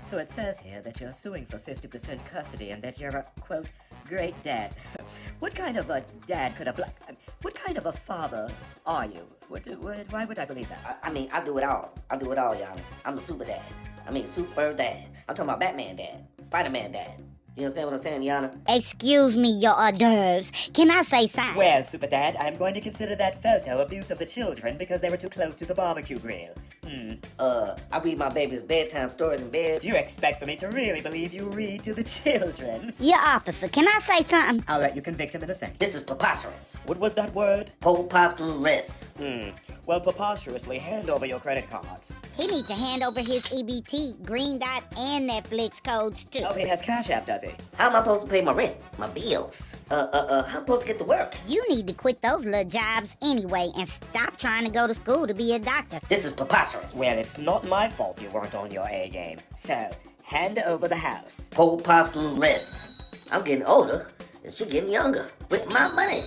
So it says here that you're suing for 50% custody and that you're a, quote, great dad. What kind of a dad could what kind of a father are you? Why would I believe that? I mean, I do it all. I do it all, Yana. I'm a super dad. Super dad. I'm talking about Batman dad, Spider-Man dad. You understand what I'm saying, Yana? Excuse me, your hors d'oeuvres. Can I say something? Well, Super Dad, I'm going to consider that photo abuse of the children because they were too close to the barbecue grill. I read my baby's bedtime stories in bed. Do you expect for me to really believe you read to the children? Your officer, can I say something? I'll let you convict him in a second. This is preposterous. What was that word? Preposterous. Well, preposterously hand over your credit cards. He needs to hand over his EBT, Green Dot, and Netflix codes, too. Oh, he has Cash App, does he? How am I supposed to pay my rent, my bills? How am I supposed to get to work? You need to quit those little jobs anyway and stop trying to go to school to be a doctor. This is preposterous. Well, it's not my fault you weren't on your A game. So, hand over the house. Preposterous. I'm getting older, and she's getting younger with my money.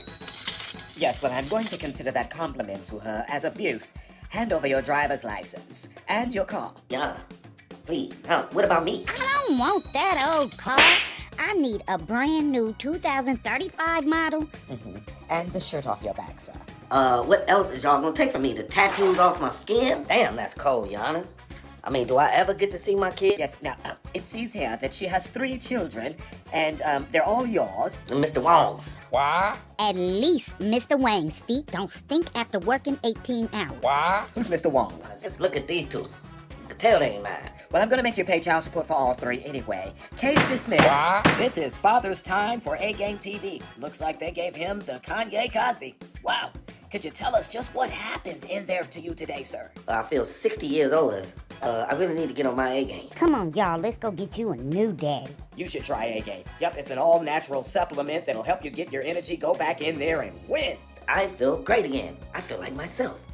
Yes, well, I'm going to consider that compliment to her as abuse. Hand over your driver's license and your car. Yana, please. What about me? I don't want that old car. I need a brand new 2035 model. And the shirt off your back, sir. What else is y'all gonna take from me? The tattoos off my skin? Damn, that's cold, Yana. I mean, do I ever get to see my kid? Yes, now, it says here that she has 3 children, and, they're all yours. And Mr. Wong's. Why? At least Mr. Wang's feet don't stink after working 18 hours. Why? Who's Mr. Wong? Just look at these two. You can tell they ain't mine. Well, I'm gonna make you pay child support for all 3 anyway. Case dismissed. Why? This is Father's Time for A-Game TV. Looks like they gave him the Kanye Cosby. Wow. Could you tell us just what happened in there to you today, sir? I feel 60 years older. I really need to get on my A game. Come on, y'all, let's go get you a new daddy. You should try A-Game. Yep, it's an all-natural supplement that'll help you get your energy, go back in there, and win. I feel great again. I feel like myself.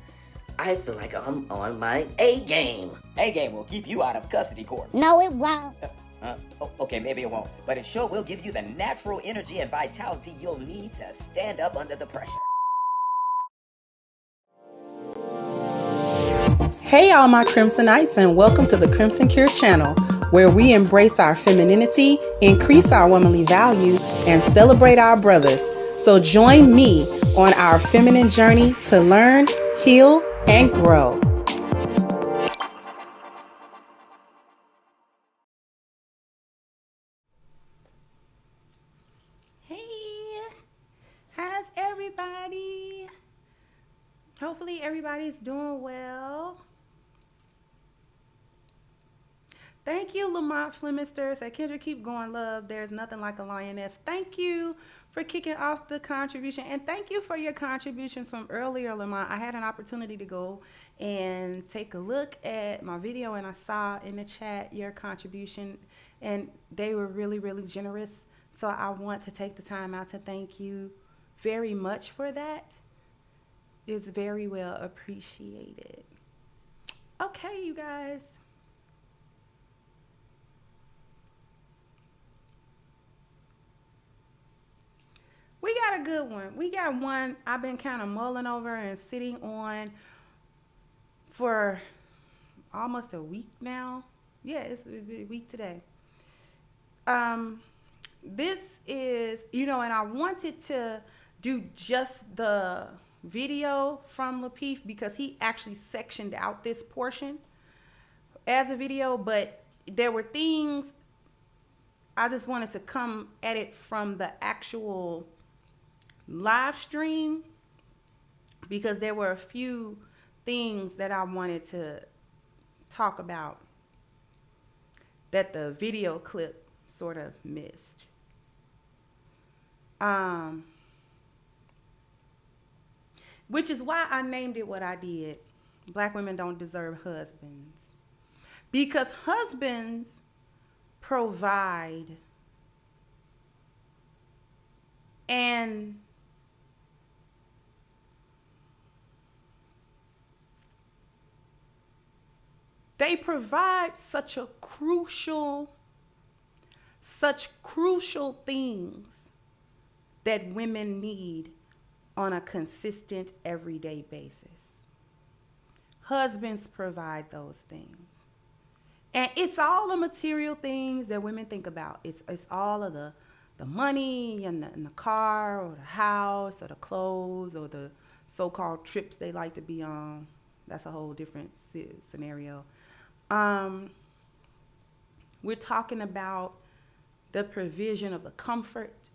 I feel like I'm on my A game. A-Game will keep you out of custody court. No, it won't. Okay, maybe it won't, but it sure will give you the natural energy and vitality you'll need to stand up under the pressure. Hey all my Crimsonites, and welcome to the Crimson Cure channel, where we embrace our femininity, increase our womanly value, and celebrate our brothers. So join me on our feminine journey to learn, heal, and grow. Hey, how's everybody? Hopefully everybody's doing well. Thank you, Lamont Flemister. Say, Kendra, keep going, love. There's nothing like a lioness. Thank you for kicking off the contribution. And thank you for your contributions from earlier, Lamont. I had an opportunity to go and take a look at my video, and I saw in the chat your contribution, and they were really, really generous. So I want to take the time out to thank you very much for that. It's very well appreciated. Okay, you guys. We got a good one. We got one I've been kind of mulling over and sitting on for almost a week now. Yeah, it's a week today. This is, and I wanted to do just the video from Lapeef because he actually sectioned out this portion as a video, but there were things I just wanted to come at it from the actual live stream because there were a few things that I wanted to talk about that the video clip sort of missed. Which is why I named it what I did. Black women don't deserve husbands. Because husbands provide and they provide such crucial things that women need on a consistent everyday basis. Husbands provide those things. And it's all the material things that women think about. It's all of the money and the car or the house or the clothes or the so-called trips they like to be on. That's a whole different scenario. We're talking about the provision of the comfort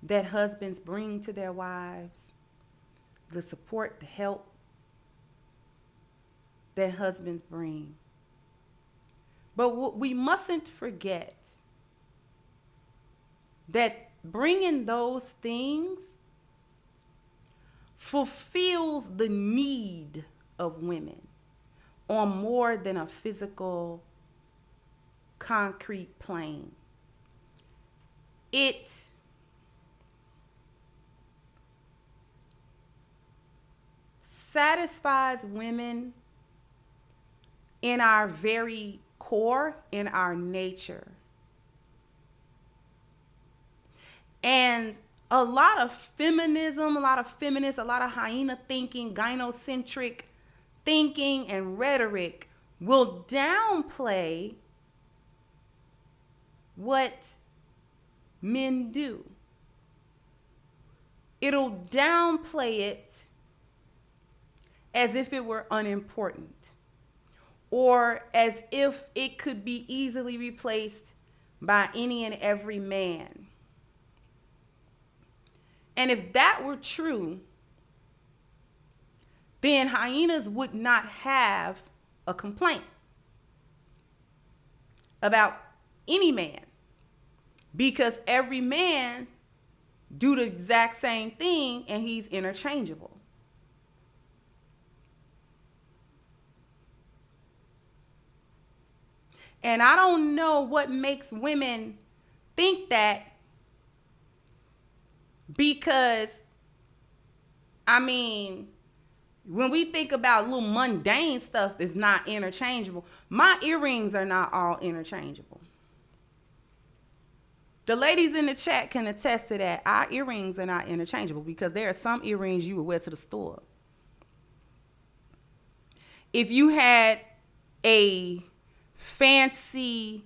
that husbands bring to their wives, the support, the help that husbands bring. But we mustn't forget that bringing those things fulfills the need of women on more than a physical, concrete plane. It satisfies women in our very core, in our nature. And a lot of feminism, a lot of feminists, a lot of hyena thinking, gynocentric thinking and rhetoric will downplay what men do. It'll downplay it as if it were unimportant, or as if it could be easily replaced by any and every man. And if that were true, then hyenas would not have a complaint about any man, because every man do the exact same thing and he's interchangeable. And I don't know what makes women think that, because, I mean, when we think about little mundane stuff that's not interchangeable, my earrings are not all interchangeable. The ladies in the chat can attest to that. Our earrings are not interchangeable, because there are some earrings you would wear to the store. If you had a fancy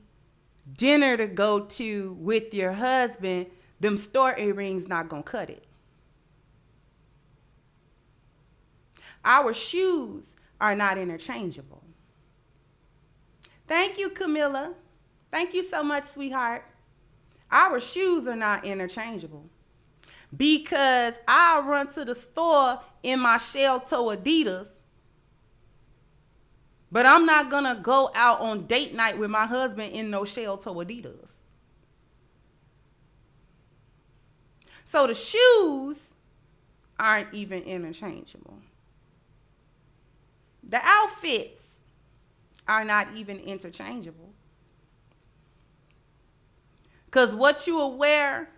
dinner to go to with your husband, them store earrings not gonna cut it. Our shoes are not interchangeable. Thank you, Camilla. Thank you so much, sweetheart. Our shoes are not interchangeable, because I'll run to the store in my shell toe Adidas, but I'm not gonna go out on date night with my husband in no shell toe Adidas. So the shoes aren't even interchangeable. The outfits are not even interchangeable. Because what you will wear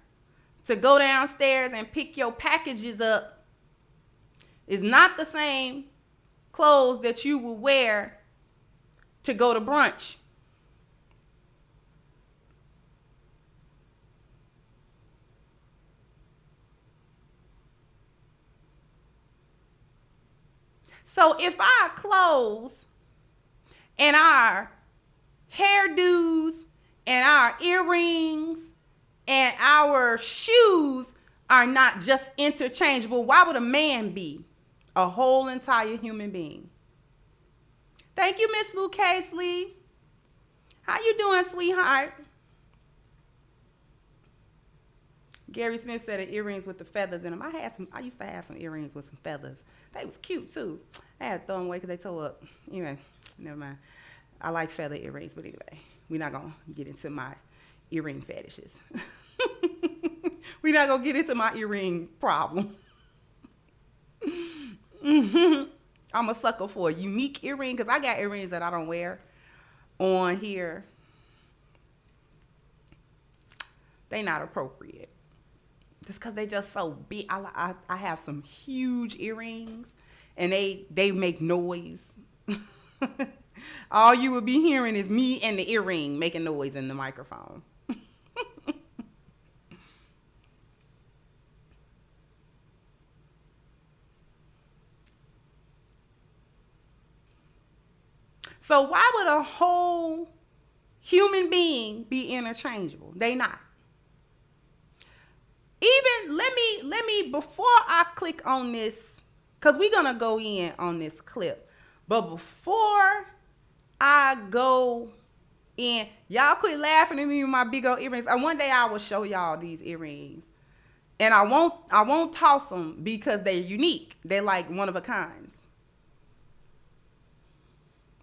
to go downstairs and pick your packages up is not the same clothes that you will wear to go to brunch. So if our clothes and our hairdos and our earrings and our shoes are not just interchangeable, why would a man be? A whole entire human being. Thank you, Miss Lou Casely. How you doing, sweetheart? Gary Smith said the earrings with the feathers in them. I used to have some earrings with some feathers. They was cute too. I had to throw them away because they tore up. Anyway, never mind. I like feather earrings, but anyway, we're not gonna get into my earring fetishes. We're not gonna get into my earring problem. I'm a sucker for a unique earring, because I got earrings that I don't wear on here. They not appropriate. Just because they just so big. I have some huge earrings, and they make noise. All you would be hearing is me and the earring making noise in the microphone. So why would a whole human being be interchangeable? They not. Even let me before I click on this, because we're gonna go in on this clip, but before I go in, y'all quit laughing at me with my big old earrings. One day I will show y'all these earrings, and I won't toss them because they're unique. They're like one of a kinds.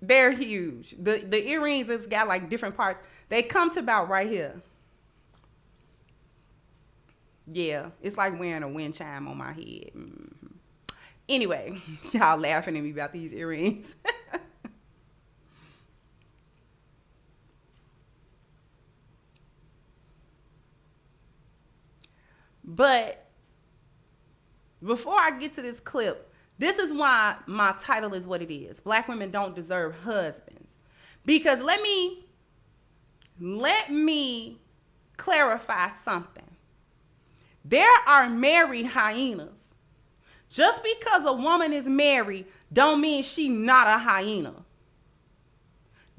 They're huge. The earrings, it's got like different parts. They come to about right here. Yeah, it's like wearing a wind chime on my head. Mm-hmm. Anyway, y'all laughing at me about these earrings. But before I get to this clip, this is why my title is what it is. Black women don't deserve husbands. Because let me clarify something. There are married hyenas. Just because a woman is married don't mean she not a hyena.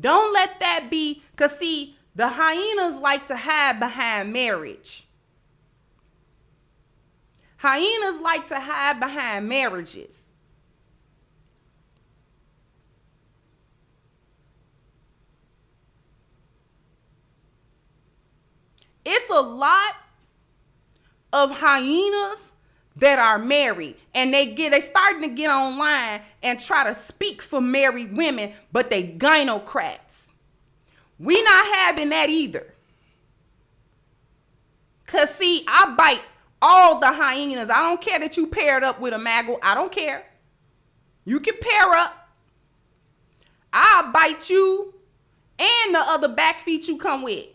Don't let that be, because see, the hyenas like to hide behind marriage. Hyenas like to hide behind marriages. It's a lot of hyenas that are married, and they starting to get online and try to speak for married women, but they gynocrats. We not having that either. Cause see, I bite all the hyenas. I don't care that you paired up with a maggle. I don't care. You can pair up. I'll bite you and the other back feet you come with.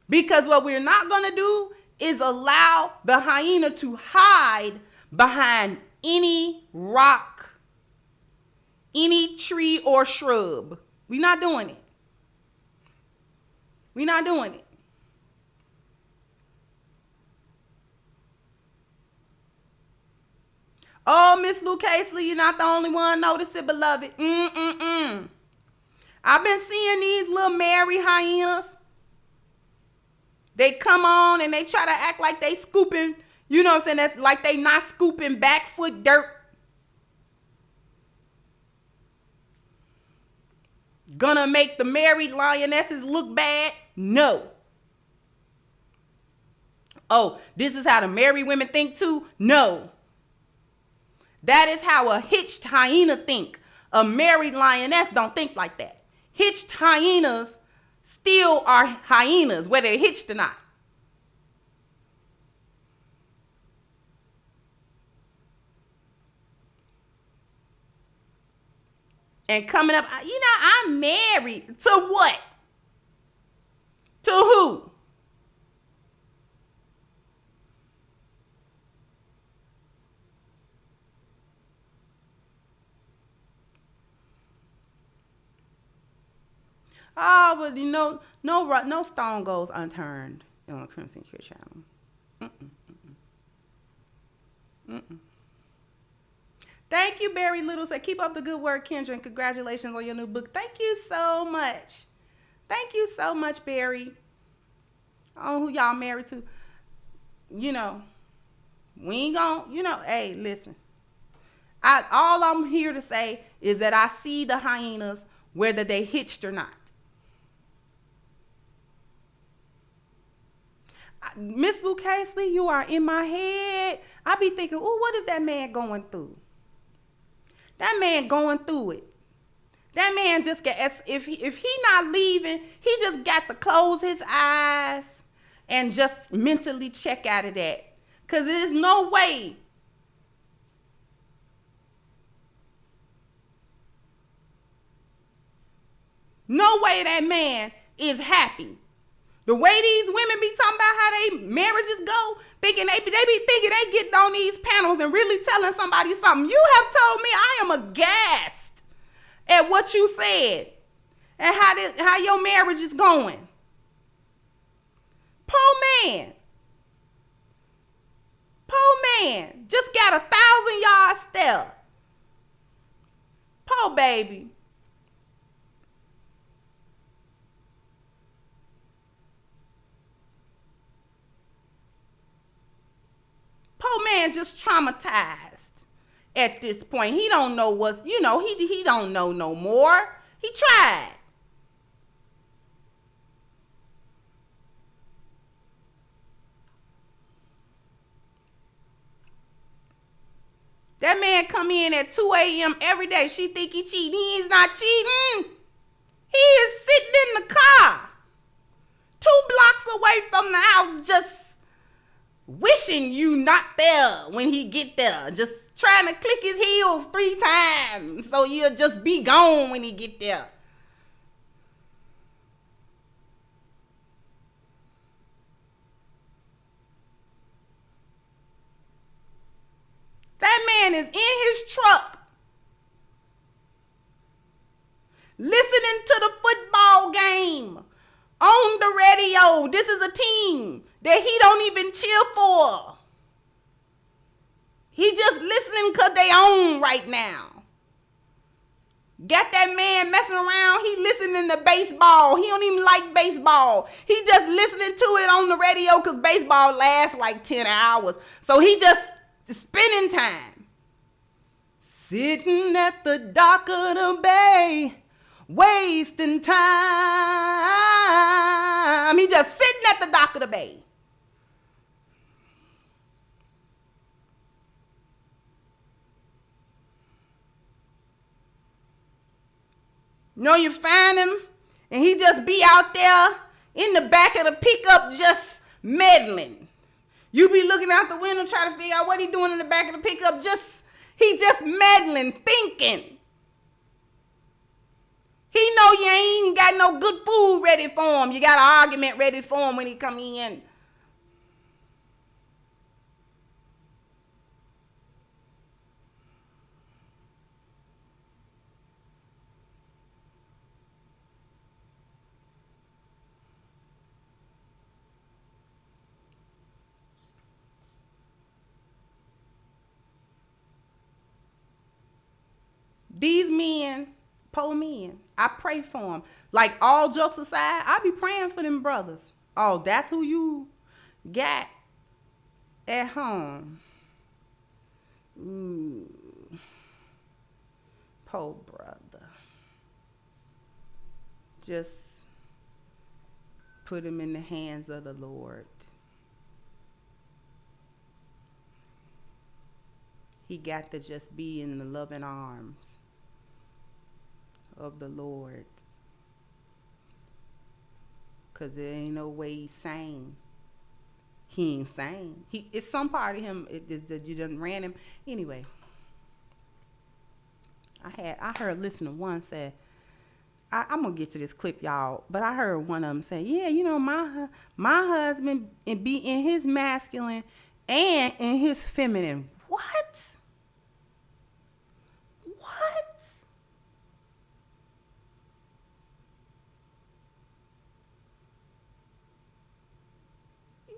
Because what we're not going to do is allow the hyena to hide behind any rock, any tree or shrub. We're not doing it. We're not doing it. Oh, Miss Lou Casely, you're not the only one notice it, beloved. I've been seeing these little married hyenas. They come on and they try to act like they scooping, you know what I'm saying, that like they not scooping back foot dirt. Gonna make the married lionesses look bad? No. Oh, this is how the married women think too? No. That is how a hitched hyena think. A married lioness don't think like that. Hitched hyenas still are hyenas, whether they're hitched or not. And coming up, you know, I'm married. To what? To who? Oh, but you know, no stone goes unturned on Crimson Cure Channel. Thank you, Barry Little. Said, keep up the good work, Kendra, and congratulations on your new book. Thank you so much. Thank you so much, Barry. I don't know who y'all married to. You know, we ain't gonna, you know, hey, listen. All I'm here to say is that I see the hyenas whether they hitched or not. Miss Lou Casely, you are in my head. I be thinking, oh, what is that man going through? That man going through it. That man just got, if he not leaving, he just got to close his eyes and just mentally check out of that. Because there's no way. No way that man is happy. The way these women be talking about how they marriages go, thinking they be thinking they getting on these panels and really telling somebody something. You have told me I am aghast at what you said and how your marriage is going. Poor man just got a 1,000-yard stare. Poor baby. man just traumatized at this point. He don't know what's, he don't know no more. He tried. That man come in at 2 a.m. every day. She think he cheating. He is not cheating. He is sitting in the car 2 blocks away from the house just wishing you not there when he get there. Just trying to click his heels 3 times so you'll just be gone when he get there. That man is in his truck listening to the football game on the radio. This is a team that he don't even cheer for. He just listening because they own right now. Got that man messing around. He listening to baseball. He don't even like baseball. He just listening to it on the radio because baseball lasts like 10 hours. So he just spending time. Sitting at the dock of the bay, wasting time. He just sitting at the dock of the bay. You find him, and he just be out there in the back of the pickup just meddling. You be looking out the window trying to figure out what he doing in the back of the pickup. He just meddling, thinking. He know you ain't got no good food ready for him. You got an argument ready for him when he come in. These men, poor men, I pray for them. Like, all jokes aside, I be praying for them brothers. Oh, that's who you got at home. Ooh, poor brother. Just put him in the hands of the Lord. He got to just be in the loving arms of the Lord, because there ain't no way he's sane. He ain't sane. It's some part of him that you done ran him. Anyway, I heard listener one say, I'm gonna get to this clip, y'all, but I heard one of them say, yeah, my husband be in his masculine and in his feminine. What?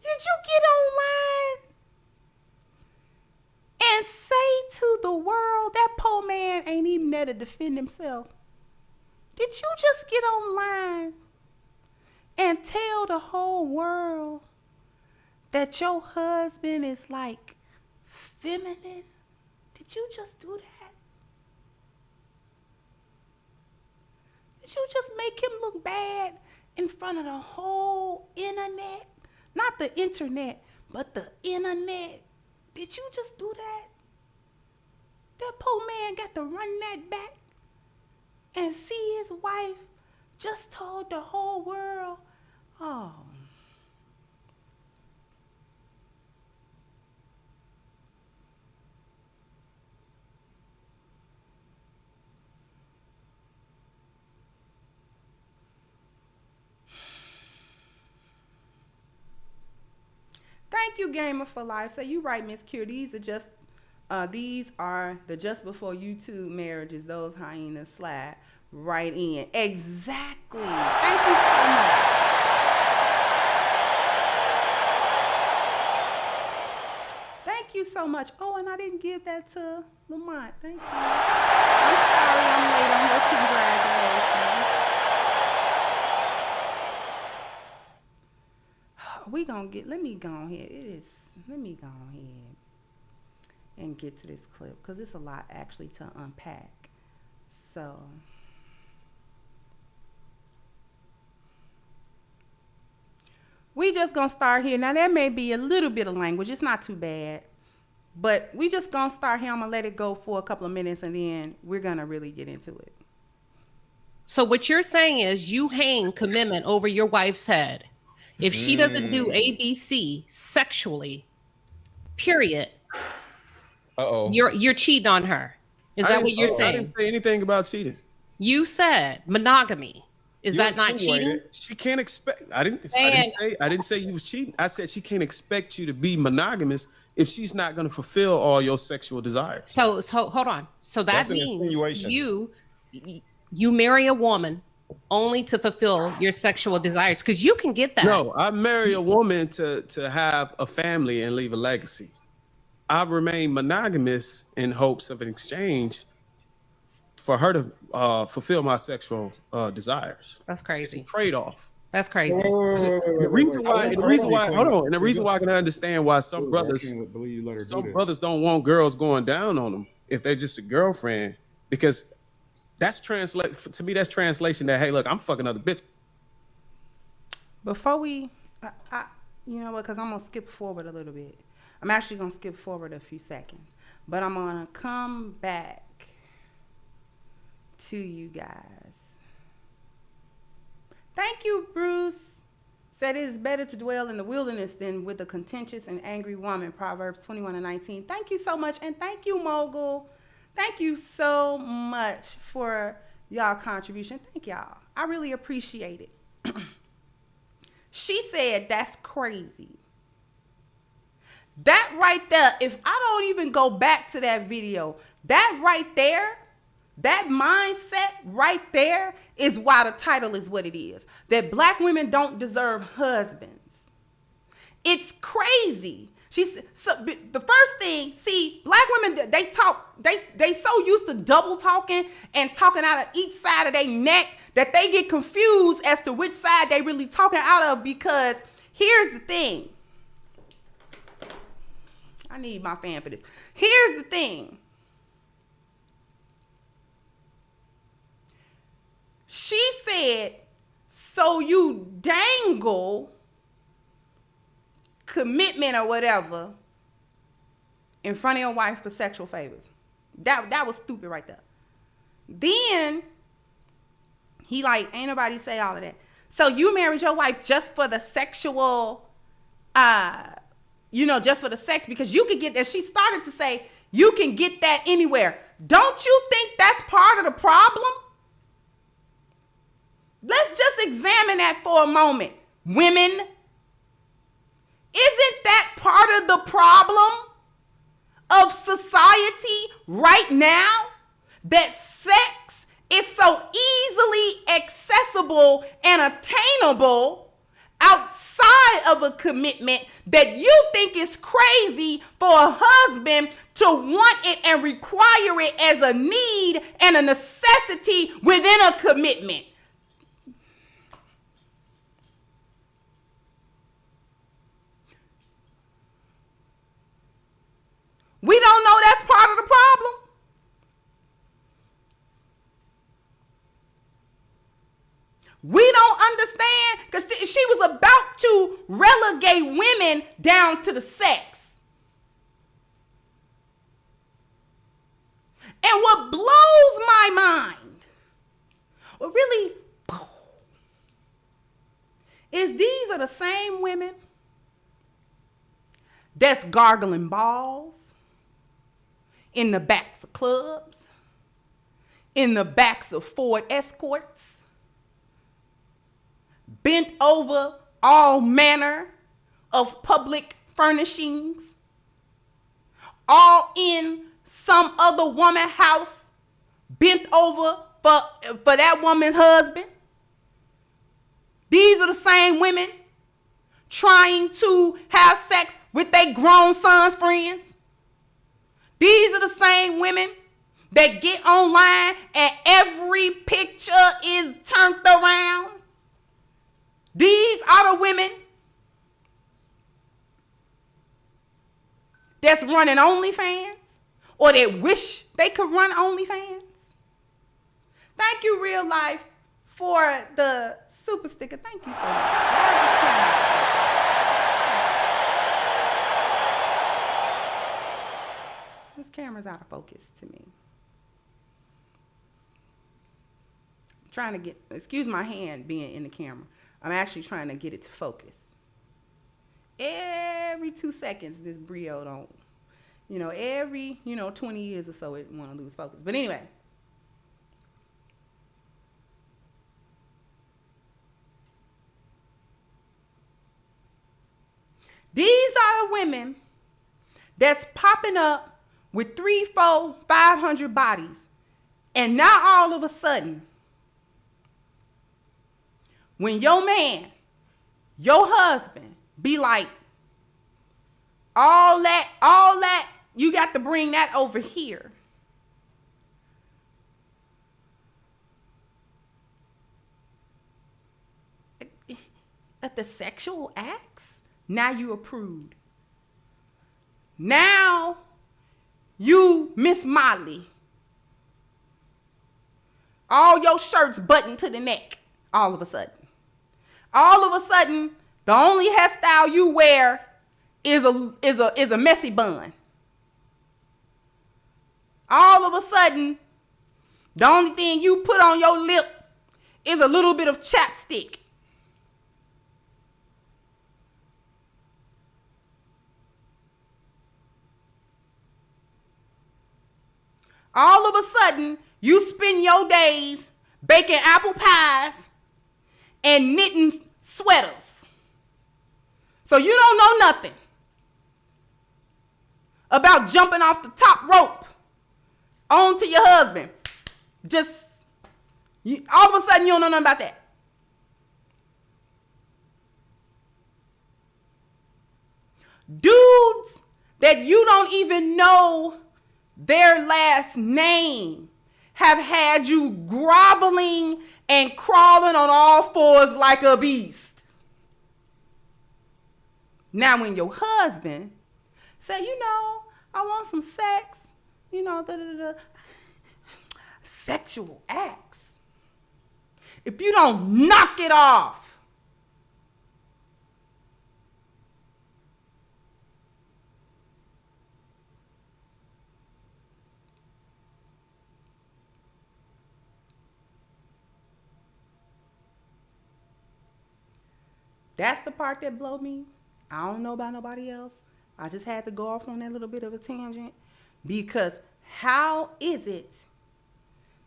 Did you get online and say to the world that poor man ain't even there to defend himself? Did you just get online and tell the whole world that your husband is like feminine? Did you just do that? Did you just make him look bad in front of the whole internet? Not the internet, but the internet. Did you just do that? That poor man got to run that back and see his wife just told the whole world, oh. Thank you, Gamer for Life. So you right, Miss Cure. These are the just before YouTube marriages. Those hyenas slide right in. Exactly. Thank you so much. Thank you so much. Oh, and I didn't give that to Lamont. Thank you. I'm sorry I'm late on her congratulations. Let me go ahead. Let me go ahead. and get to this clip because it's a lot actually to unpack. So we just gonna start here. Now there may be a little bit of language. It's not too bad. But we just gonna start here. I'm gonna let it go for a couple of minutes and then we're gonna really get into it. So what you're saying is you hang commitment over your wife's head. If she doesn't do ABC sexually, period, you're cheating on her. Is that what you're saying? I didn't say anything about cheating. You said monogamy. Is that not cheating? She can't expect. I didn't say you was cheating. I said she can't expect you to be monogamous if she's not going to fulfill all your sexual desires. So hold on. So that means you marry a woman only to fulfill your sexual desires, because you can get that. No, I marry a woman to have a family and leave a legacy. I remain monogamous in hopes of an exchange for her to fulfill my sexual desires. That's crazy. It's a trade-off. That's crazy. The reason why I can understand why some brothers don't want girls going down on them if they're just a girlfriend, because that's translation that, hey, look, I'm fucking other bitch. Before we, you know what, because I'm going to skip forward a little bit. I'm actually going to skip forward a few seconds, but I'm going to come back to you guys. Thank you, Bruce. Said it is better to dwell in the wilderness than with a contentious and angry woman. Proverbs 21:19. Thank you so much. And thank you, Mogul. Thank you so much for y'all contribution. Thank y'all. I really appreciate it. She said that's crazy. That right there, if I don't even go back to that video, that right there, that mindset right there is why the title is what it is. That black women don't deserve husbands. It's crazy. So the first thing, see, black women, they talk, they so used to double talking and talking out of each side of their neck that they get confused as to which side they really talking out of, because here's the thing. I need my fan for this. Here's the thing. She said, so you dangle commitment or whatever in front of your wife for sexual favors. That was stupid right there. Then he like, ain't nobody say all of that. So you married your wife just for the sexual, just for the sex, because you could get that. She started to say, you can get that anywhere. Don't you think that's part of the problem? Let's just examine that for a moment. Women, isn't that part of the problem of society right now? That sex is so easily accessible and attainable outside of a commitment that you think it's crazy for a husband to want it and require it as a need and a necessity within a commitment. We don't know that's part of the problem. We don't understand, because she was about to relegate women down to the sex. And what blows my mind, what really, is these are the same women that's gargling balls in the backs of clubs, in the backs of Ford Escorts, bent over all manner of public furnishings, all in some other woman's house, bent over for that woman's husband. These are the same women trying to have sex with their grown sons' friends. These are the same women that get online and every picture is turned around. These are the women that's running OnlyFans. or that wish they could run OnlyFans. Thank you, Real Life, for the super sticker. Thank you so much. This camera's out of focus to me. I'm trying to get, excuse my hand being in the camera. I'm actually trying to get it to focus. Every 2 seconds, this Brio don't, every, 20 years or so, it want to lose focus. But anyway. These are the women that's popping up with 300, 400, 500 bodies. And now all of a sudden, when your man, your husband, be like, all that, you got to bring that over here. At the sexual acts, now you approved. Now you Miss Molly. All your shirts buttoned to the neck all of a sudden. All of a sudden, the only hairstyle you wear is a messy bun. All of a sudden, the only thing you put on your lip is a little bit of chapstick. All of a sudden, you spend your days baking apple pies and knitting sweaters. So you don't know nothing about jumping off the top rope onto your husband. All of a sudden, you don't know nothing about that. Dudes that you don't even know their last name have had you groveling and crawling on all fours like a beast. Now when your husband say, I want some sex, sexual acts. If you don't knock it off, that's the part that blow me. I don't know about nobody else. I just had to go off on that little bit of a tangent, because how is it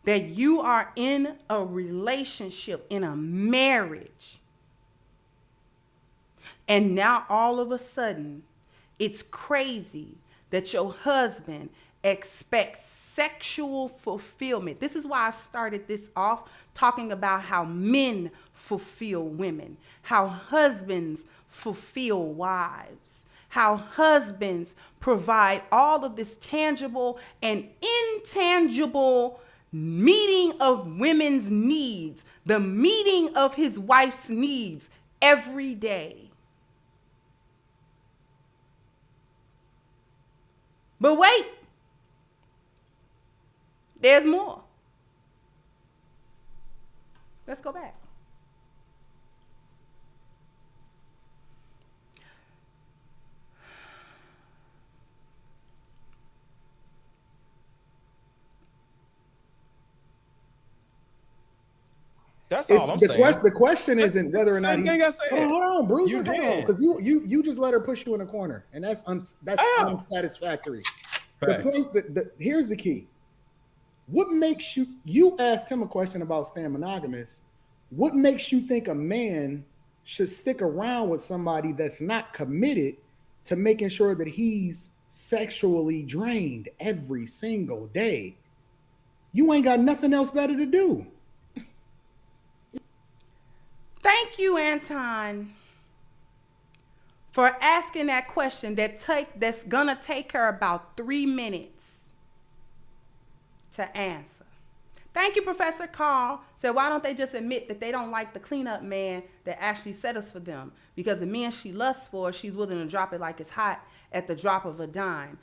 that you are in a relationship, in a marriage, and now all of a sudden it's crazy that your husband expects sexual fulfillment? This is why I started this off talking about how men fulfill women, how husbands fulfill wives, how husbands provide all of this tangible and intangible meeting of women's needs, the meeting of his wife's needs every day. But wait, there's more. Let's go back. That's all I'm saying. The question isn't whether or not thing I said. Hold on, Bruce. You did. Because you just let her push you in a corner, and that's unsatisfactory. The point here's the key. What makes you asked him a question about staying monogamous. What makes you think a man should stick around with somebody that's not committed to making sure that he's sexually drained every single day? You ain't got nothing else better to do. Thank you, Anton, for asking that question that's gonna take her about 3 minutes to answer. Thank you, Professor Carl. Said, why don't they just admit that they don't like the cleanup man that actually settles for them? Because the men she lusts for, she's willing to drop it like it's hot at the drop of a dime.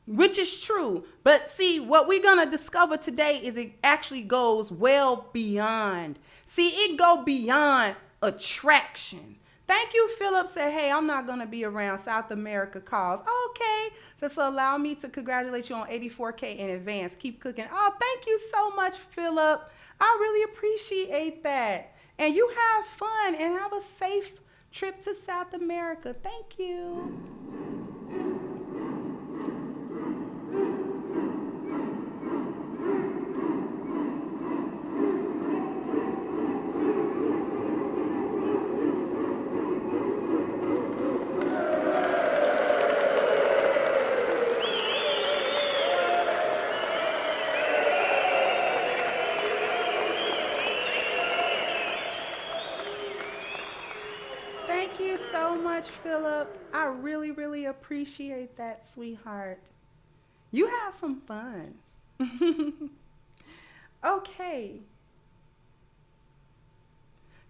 Which is true. But see, what we're going to discover today is it actually goes well beyond. See, it go beyond attraction. Thank you, Philip said, hey, I'm not going to be around. South America calls. Okay. So allow me to congratulate you on 84K in advance. Keep cooking. Oh, thank you so much, Philip. I really appreciate that. And you have fun and have a safe trip to South America. Thank you. Thank you so much, Philip. I really, really appreciate that, sweetheart. You have some fun. Okay.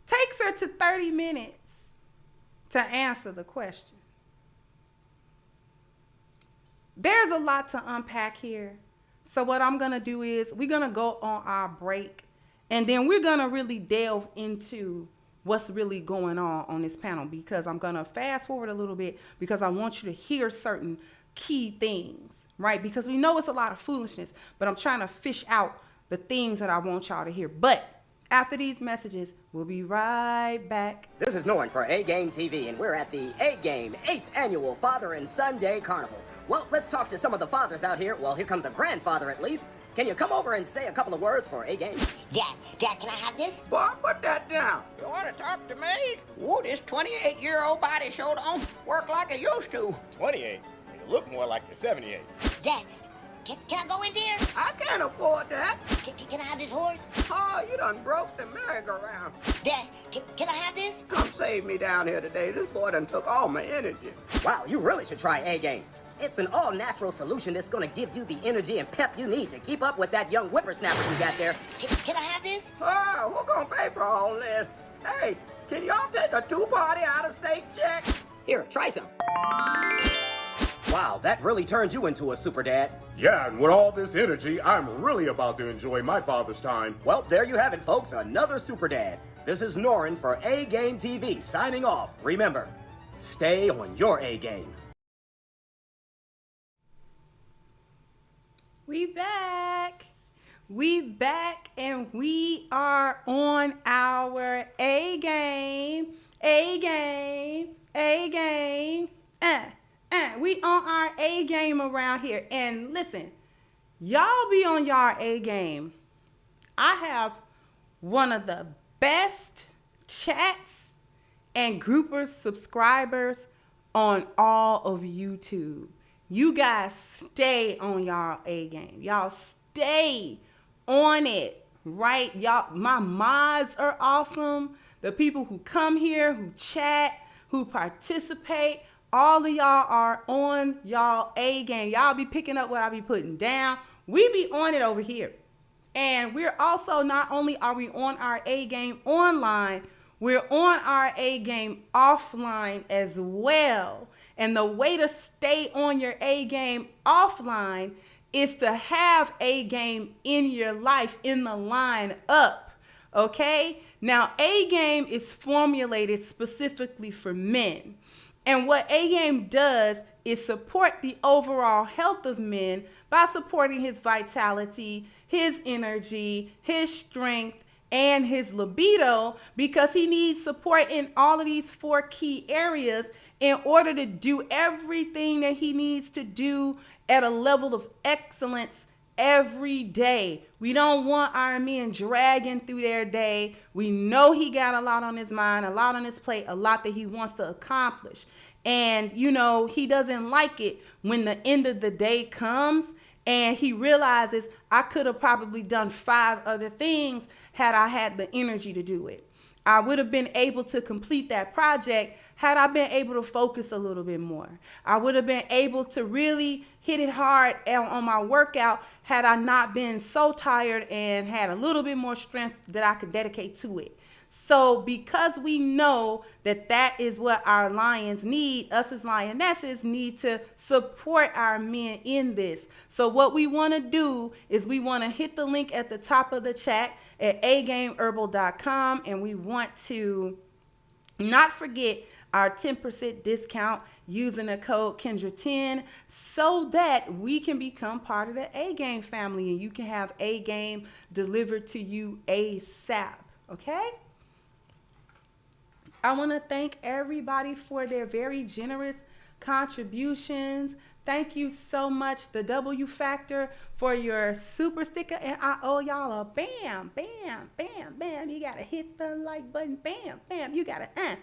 Takes her to 30 minutes to answer the question. There's a lot to unpack here. So what I'm going to do is we're going to go on our break, and then we're going to really delve into what's really going on this panel, because I'm going to fast forward a little bit because I want you to hear certain key things, right? Because we know it's a lot of foolishness, but I'm trying to fish out the things that I want y'all to hear. But after these messages, we'll be right back. This is Norton for A Game TV, and we're at the A Game 8th Annual Father and Son Day Carnival. Well, let's talk to some of the fathers out here. Well, here comes a grandfather at least. Can you come over and say a couple of words for A Game? Dad, can I have this? Boy, put that down. You want to talk to me? Whoa, this 28-year-old body sure don't work like it used to. 28? You look more like you're 78. Dad, can I go in there? I can't afford that. Can I have this horse? Oh, you done broke the merry-go-round. Dad, can I have this? Come save me down here today. This boy done took all my energy. Wow, you really should try A Game. It's an all-natural solution that's going to give you the energy and pep you need to keep up with that young whippersnapper you got there. Can I have this? Oh, who's going to pay for all this? Hey, can y'all take a two-party out-of-state check? Here, try some. Wow, that really turned you into a super dad. Yeah, and with all this energy, I'm really about to enjoy my father's time. Well, there you have it, folks. Another super dad. This is Norrin for A Game TV signing off. Remember, stay on your A game. We back. We back, and we are on our A game. A game. A game. We on our A game around here. And listen, y'all be on y'all A game. I have one of the best chats and groupers subscribers on all of YouTube. You guys stay on y'all A game. Y'all stay on it, right? Y'all, my mods are awesome. The people who come here, who chat, who participate, all of y'all are on y'all A game. Y'all be picking up what I be putting down. We be on it over here. And we're also, not only are we on our A game online, we're on our A game offline as well. And the way to stay on your A game offline is to have A game in your life, in the line up, okay? Now, A game is formulated specifically for men. And what A game does is support the overall health of men by supporting his vitality, his energy, his strength, and his libido, because he needs support in all of these 4 key areas in order to do everything that he needs to do at a level of excellence every day. We don't want our men dragging through their day. We know he got a lot on his mind, a lot on his plate, a lot that he wants to accomplish. And, you know, he doesn't like it when the end of the day comes and he realizes I could have probably done 5 other things had I had the energy to do it. I would have been able to complete that project had I been able to focus a little bit more. I would have been able to really hit it hard on my workout had I not been so tired and had a little bit more strength that I could dedicate to it. So because we know that that is what our lions need, us as lionesses need to support our men in this. So what we want to do is we want to hit the link at the top of the chat at agameherbal.com, and we want to not forget our 10% discount using the code Kendra10 so that we can become part of the A-Game family and you can have A-Game delivered to you ASAP, okay? I want to thank everybody for their very generous contributions. Thank you so much, the W Factor, for your super sticker. And I owe y'all a bam, bam, bam, bam. You got to hit the like button. Bam, bam. You got to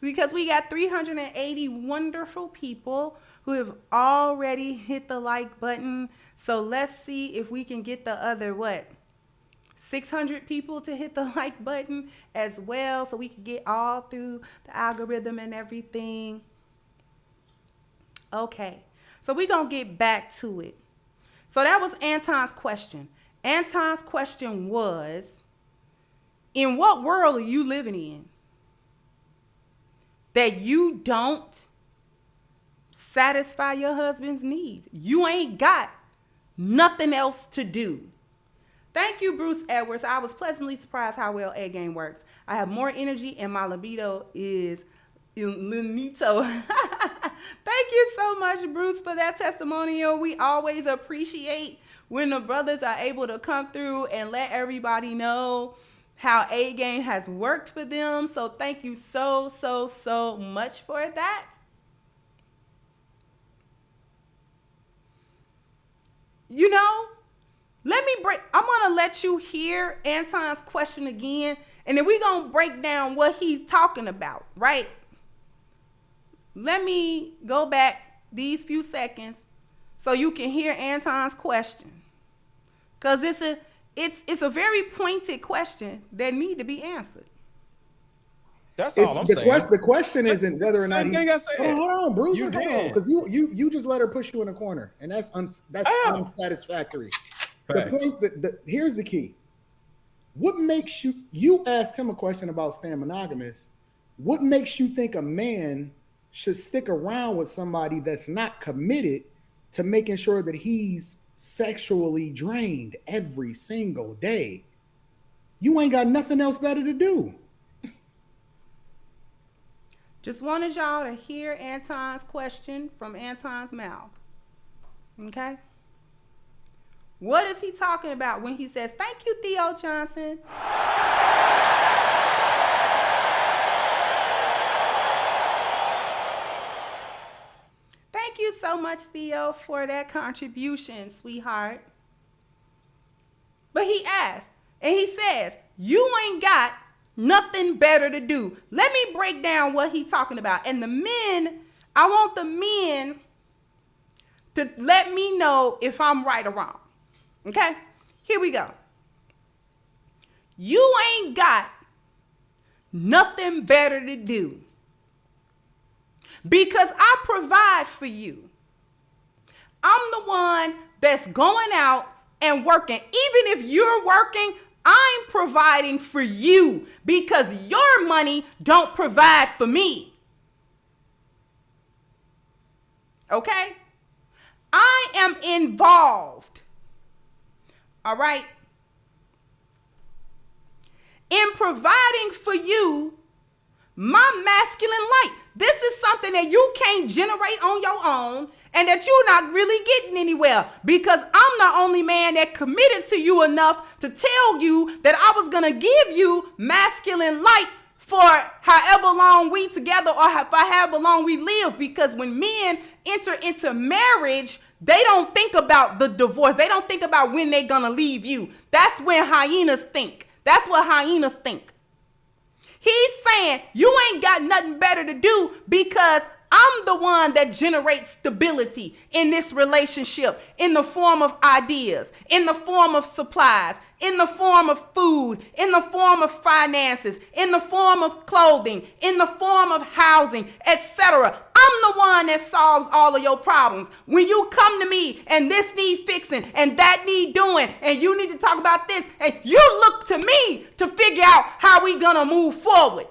because we got 380 wonderful people who have already hit the like button. So let's see if we can get the other, 600 people to hit the like button as well, so we can get all through the algorithm and everything. Okay, so we're going to get back to it. So that was Anton's question. Anton's question was, in what world are you living in that you don't satisfy your husband's needs? You ain't got nothing else to do. Thank you, Bruce Edwards. I was pleasantly surprised how well A-Game works. I have more energy and my libido is Linito. Thank you so much, Bruce, for that testimonial. We always appreciate when the brothers are able to come through and let everybody know how A-Game has worked for them. So thank you so, so, so much for that. You know, I'm going to let you hear Anton's question again, and then we're going to break down what he's talking about, right? Let me go back these few seconds so you can hear Anton's question, because it's a very pointed question that need to be answered. That's all I'm saying. The question isn't whether or not. Hold on, Bruce. You did, because you just let her push you in a corner, and that's unsatisfactory. Facts. The point here's the key. What makes you asked him a question about staying monogamous? What makes you think a man should stick around with somebody that's not committed to making sure that he's sexually drained every single day? You ain't got nothing else better to do. Just wanted y'all to hear Anton's question from Anton's mouth. Okay? What is he talking about when he says, thank you, Theo Johnson? Thank you so much, Theo, for that contribution, sweetheart. But he asked, and he says, you ain't got nothing better to do. Let me break down what he's talking about. And the men, I want the men to let me know if I'm right or wrong. Okay, here we go. You ain't got nothing better to do because I provide for you. I'm the one that's going out and working. Even if you're working, I'm providing for you because your money don't provide for me. Okay? I am involved. All right? In providing for you my masculine light. This is something that you can't generate on your own and that you're not really getting anywhere, because I'm the only man that committed to you enough to tell you that I was going to give you masculine light for however long we together or for however long we live. Because when men enter into marriage, they don't think about the divorce. They don't think about when they're going to leave you. That's when hyenas think. That's what hyenas think. He's saying you ain't got nothing better to do because I'm the one that generates stability in this relationship in the form of ideas, in the form of supplies, in the form of food, in the form of finances, in the form of clothing, in the form of housing, etc. I'm the one that solves all of your problems. When you come to me and this need fixing and that need doing and you need to talk about this, and you look to me to figure out how we gonna move forward.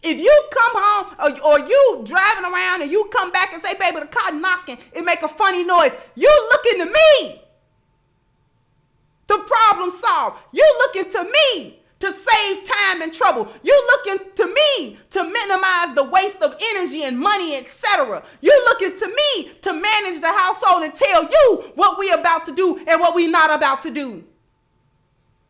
If you come home or you driving around and you come back and say, baby, the car knocking, it make a funny noise, you looking to me to problem solve. You looking to me to save time and trouble. You looking to me to minimize the waste of energy and money, etc. You looking to me to manage the household and tell you what we about to do and what we not about to do.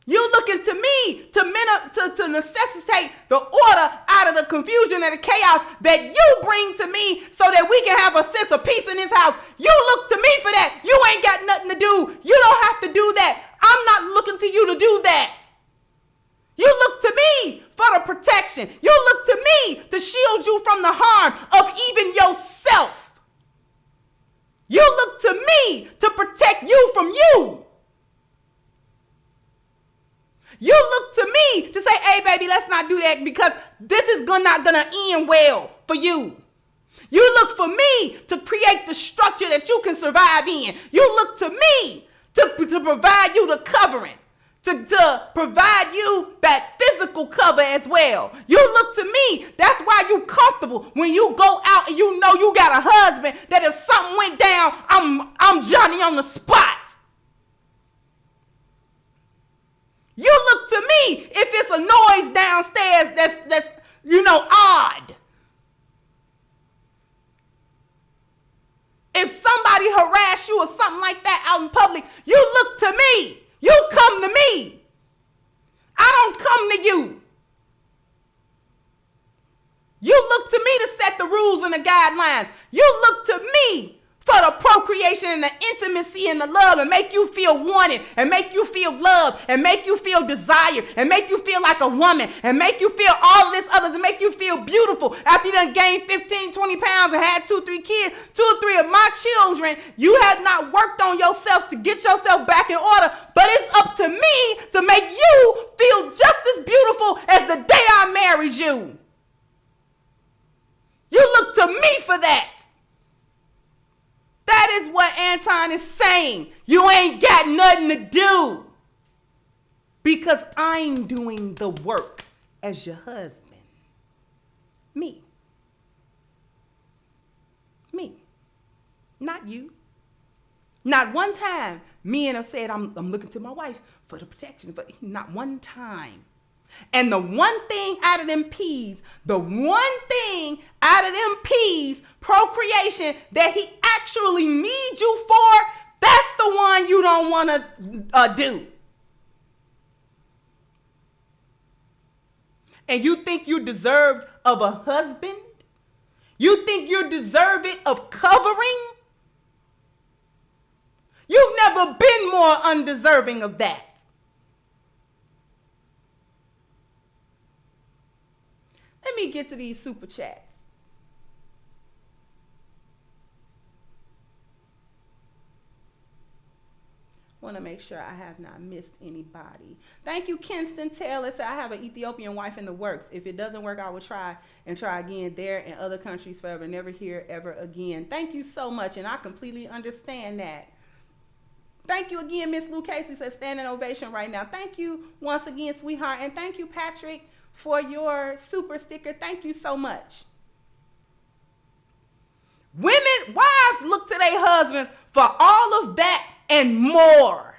You looking to me to necessitate the order out of the confusion and the chaos that you bring to me so that we can have a sense of peace in this house. You look to me for that. You ain't got nothing to do. You don't have to do that. I'm not looking to you to do that. You look to me for the protection. You look to me to shield you from the harm of even yourself. You look to me to protect you from you. You look to me to say, hey, baby, let's not do that because this is not going to end well for you. You look for me to create the structure that you can survive in. You look to me to provide you the covering, to provide you that physical cover as well. You look to me. That's why you comfortable when you go out and you know you got a husband that if something went down, I'm Johnny on the spot. You look to me if it's a noise downstairs that's odd. If somebody harass you or something like that out in public, you look to me. You come to me. I don't come to you. You look to me to set the rules and the guidelines. You look to me for the procreation and the intimacy and the love and make you feel wanted and make you feel loved and make you feel desired and make you feel like a woman and make you feel all of this other to make you feel beautiful after you done gained 15, 20 pounds and had 2, 3 kids, 2 or 3 of my children. You have not worked on yourself to get yourself back in order, but it's up to me to make you feel just as beautiful as the day I married you. You look to me for that. That is what Anton is saying. You ain't got nothing to do because I'm doing the work as your husband. Me. Not you. Not one time men have said, I'm looking to my wife for the protection, but not one time. And the one thing out of them peas, procreation, that he actually needs you for, that's the one you don't want to do. And you think you're deserved of a husband? You think you're deserving of covering? You've never been more undeserving of that. Let me get to these super chats. Want to make sure I have not missed anybody. Thank you, Kinston Taylor. Said I have an Ethiopian wife in the works. If it doesn't work, I will try again there and other countries forever. Never here ever again. Thank you so much, and I completely understand that. Thank you again, Miss Lou Casey says standing ovation right now. Thank you once again, sweetheart, and thank you, Patrick, for your super sticker. Thank you so much. Wives look to their husbands for all of that and more.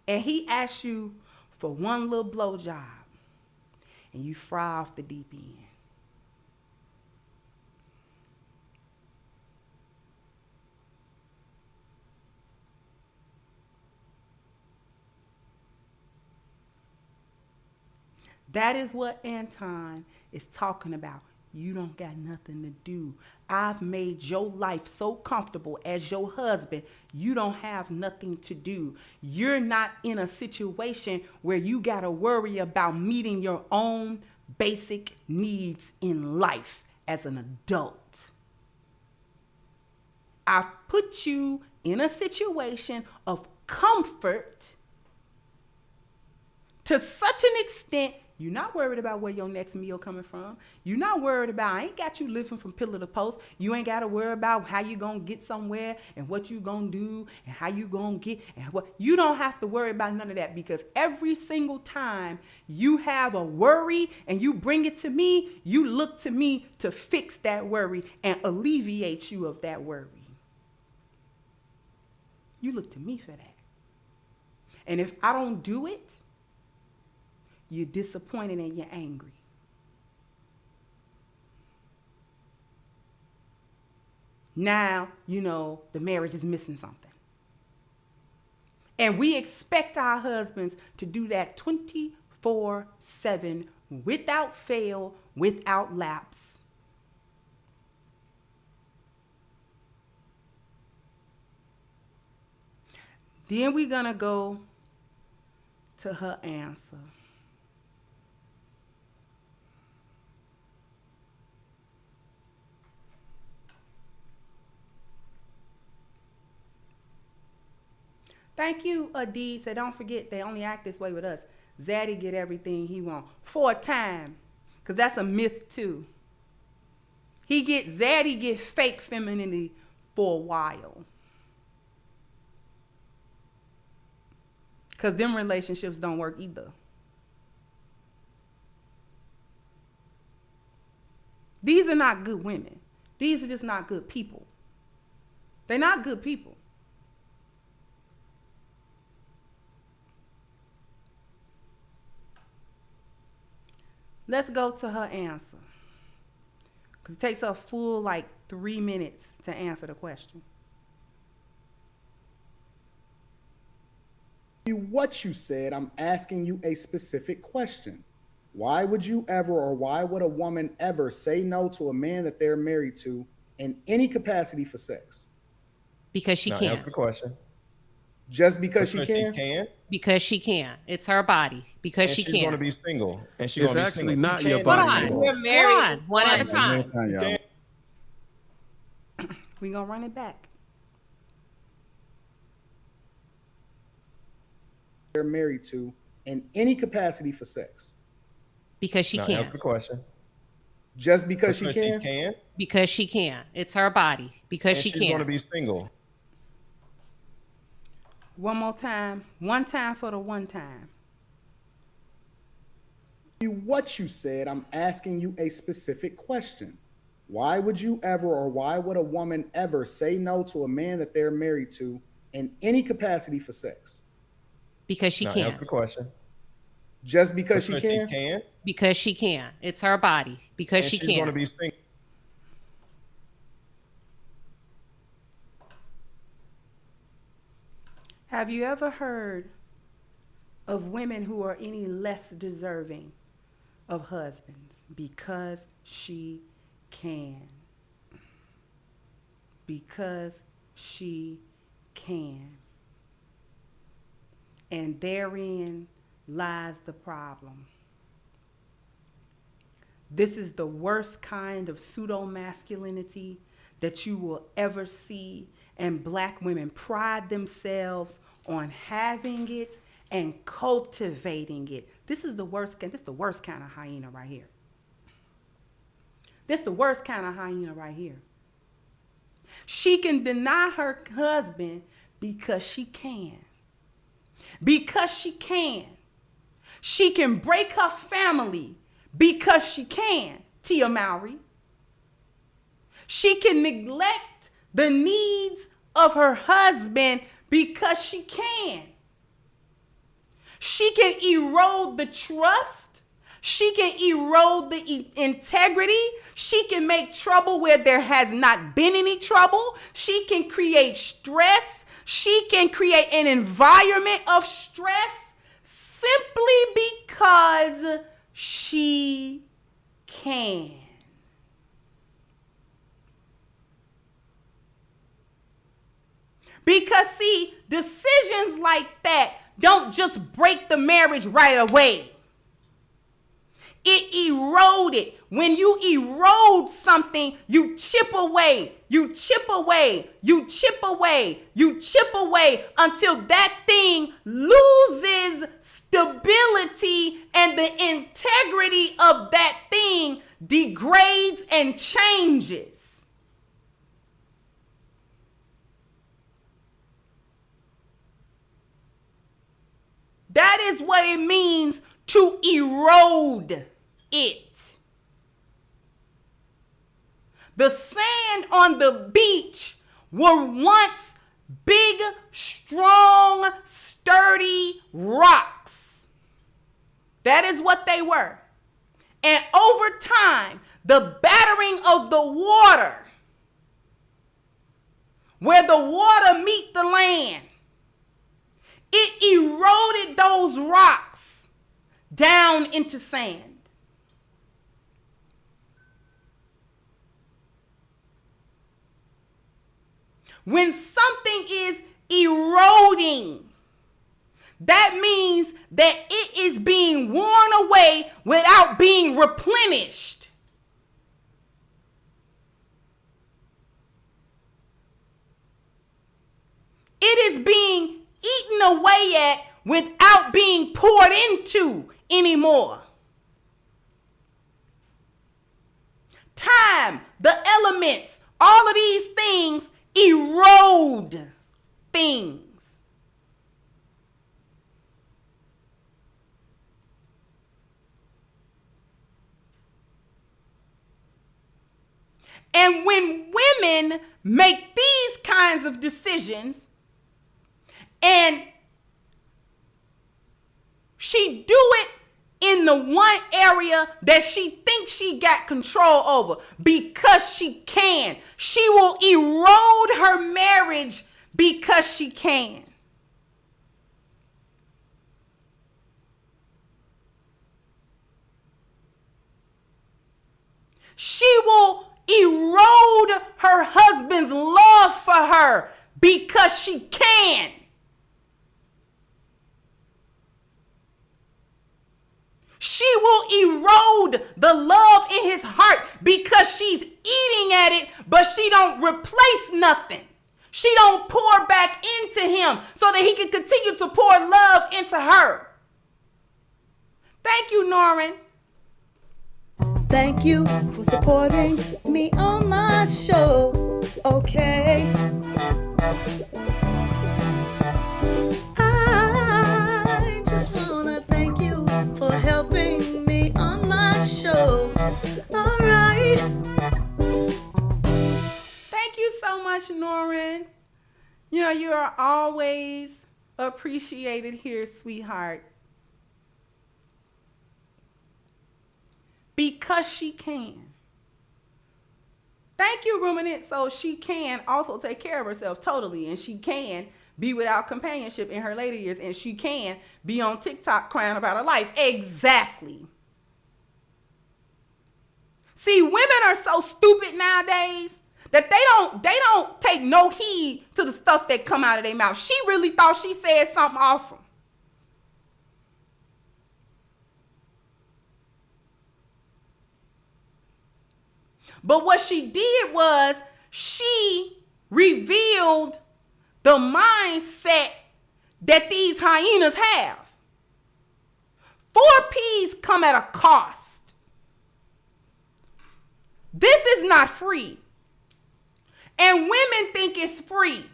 And he asks you for one little blowjob and you fry off the deep end. That is what Anton is talking about. you don't got nothing to do. I've made your life so comfortable as your husband, you don't have nothing to do. You're not in a situation where you got to worry about meeting your own basic needs in life as an adult. I've put you in a situation of comfort to such an extent you're not worried about where your next meal coming from. You're not worried about, I ain't got you living from pillar to post. You ain't got to worry about how you going to get somewhere and what you going to do and how you going to get and what. You don't have to worry about none of that, because every single time you have a worry and you bring it to me, you look to me to fix that worry and alleviate you of that worry. You look to me for that. And if I don't do it, you're disappointed and you're angry. Now, you know, the marriage is missing something. And we expect our husbands to do that 24/7 without fail, without lapse. Then we're going to go to her answer. Thank you, Adi. So don't forget, they only act this way with us. Zaddy get everything he want for a time, because that's a myth too. Zaddy get fake femininity for a while, because them relationships don't work either. These are not good women. These are just not good people. They're not good people. Let's go to her answer, because it takes her full 3 minutes to answer the question. What you said, I'm asking you a specific question. Why would you ever, or why would a woman ever say no to a man that they're married to in any capacity for sex? Because she can't. That's the question. Just because she can? Because she can. It's her body. Because she she's can. going to be single. And she's It's going to be actually single. not your body. We're married one at a time. We're going to run it back. They're married to in any capacity for sex. Because she can. That's the question. Just because she can? Because she can. It's her body. Because she can. She's going to be single. One more time. One time for the one time. What you said, I'm asking you a specific question. Why would you ever, or why would a woman ever say no to a man that they're married to in any capacity for sex? Because she can. That's the question. Just because she can? Because she can. It's her body. Because she can. She's going to be single. Have you ever heard of women who are any less deserving of husbands? Because she can. Because she can. And therein lies the problem. This is the worst kind of pseudo-masculinity that you will ever see, and Black women pride themselves on having it and cultivating it. This is the worst. This is the worst kind of hyena right here. This is the worst kind of hyena right here. She can deny her husband because she can. Because she can. She can break her family because she can, Tia Mowry. She can neglect the needs of her husband because she can. She can erode the trust. She can erode the integrity. She can make trouble where there has not been any trouble. She can create stress. She can create an environment of stress simply because she can. Because see, decisions like that don't just break the marriage right away. It eroded. When you erode something, you chip away, you chip away, you chip away, you chip away until that thing loses stability and the integrity of that thing degrades and changes. That is what it means to erode it. The sand on the beach were once big, strong, sturdy rocks. That is what they were. And over time, the battering of the water, where the water meet the land, it eroded those rocks down into sand. When something is eroding, that means that it is being worn away without being replenished. It is being eaten away at without being poured into anymore. Time, the elements, all of these things erode things. And when women make these kinds of decisions, and she do it in the one area that she thinks she got control over because she can. She will erode her marriage because she can. She will erode her husband's love for her because she can. She will erode the love in his heart because she's eating at it, but she don't replace nothing. She don't pour back into him so that he can continue to pour love into her. Thank you, Norrin. Thank you for supporting me on my show. Okay. I just wanna thank you for helping me on my show. All right. Thank you so much, Norrin. You know, you are always appreciated here, sweetheart. Because she can. Thank you, Ruminant. So she can also take care of herself totally, and she can be without companionship in her later years, and she can be on TikTok crying about her life. Exactly. See, women are so stupid nowadays that they don't take no heed to the stuff that come out of their mouth. She really thought she said something awesome. But what she did was she revealed the mindset that these hyenas have. 4 P's come at a cost. This is not free. And women think it's free.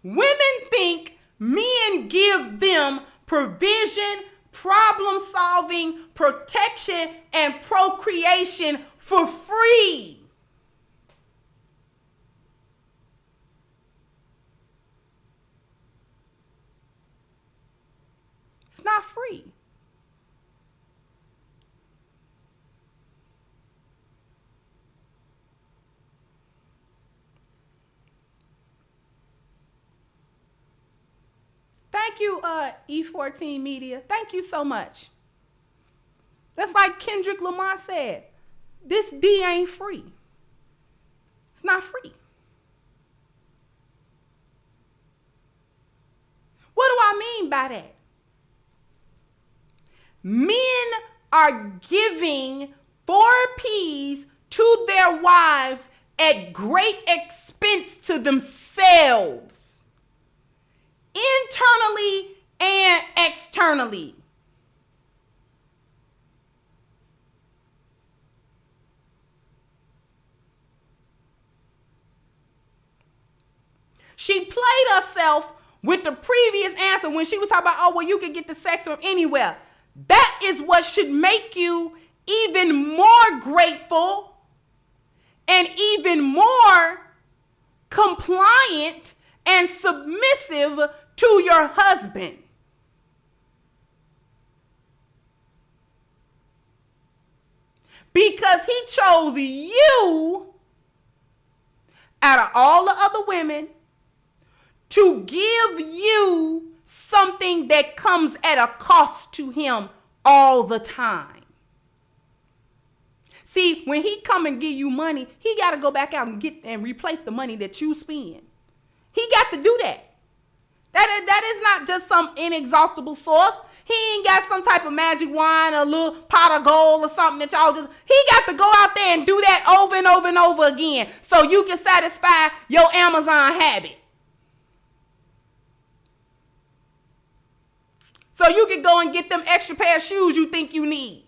Women think men give them provision, problem solving, protection, and procreation for free. It's not free. Thank you, E14 Media. Thank you so much. That's like Kendrick Lamar said. This D ain't free. not free. What do I mean by that? Men are giving 4 Ps to their wives at great expense to themselves, internally and externally. She played herself with the previous answer when she was talking about, oh, well, you can get the sex from anywhere. That is what should make you even more grateful and even more compliant and submissive to your husband. Because he chose you out of all the other women to give you something that comes at a cost to him all the time. See, when he come and give you money, he got to go back out and get and replace the money that you spend. He got to do that. That is not just some inexhaustible source. He ain't got some type of magic wine, a little pot of gold or something that y'all just, he got to go out there and do that over and over and over again so you can satisfy your Amazon habit. So you can go and get them extra pair of shoes you think you need.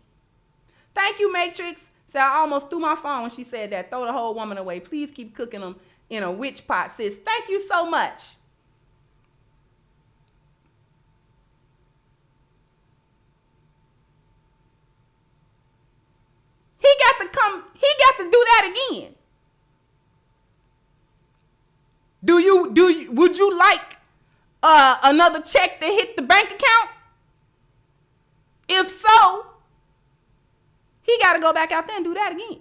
Thank you, Matrix. So I almost threw my phone when she said that. Throw the whole woman away. Please keep cooking them in a witch pot, sis. Thank you so much. He got to do that again. Would you like another check to hit the bank account? If so, he got to go back out there and do that again.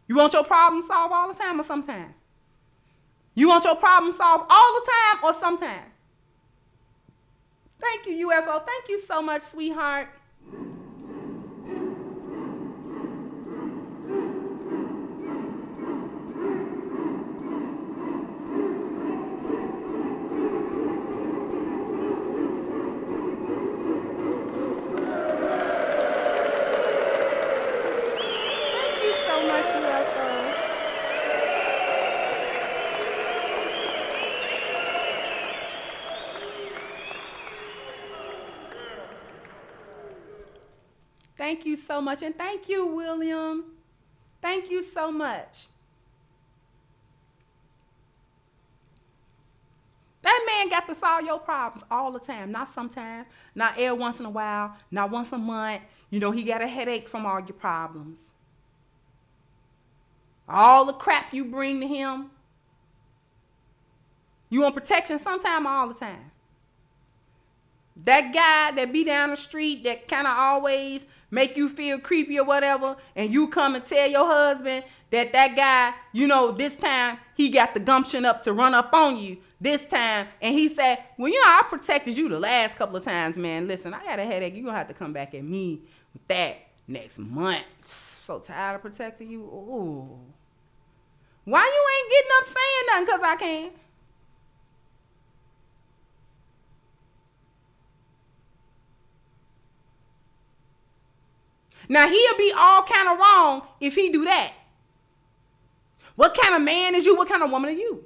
You want your problem solved all the time or sometime? You want your problem solved all the time or sometime? Thank you, UFO. Thank you so much, sweetheart. Thank you so much. And thank you, William. Thank you so much. That man got to solve your problems all the time. Not sometime, not every once in a while, not once a month. You know, he got a headache from all your problems. All the crap you bring to him. You want protection sometime or all the time. That guy that be down the street that kind of always make you feel creepy or whatever, and you come and tell your husband that guy, you know, this time he got the gumption up to run up on you this time, and he said, well, you know, I protected you the last couple of times, man. Listen, I got a headache. You're going to have to come back at me with that next month. So tired of protecting you. Ooh. Why you ain't getting up saying nothing? Because I can. Now, he'll be all kind of wrong if he do that. What kind of man is you? What kind of woman are you?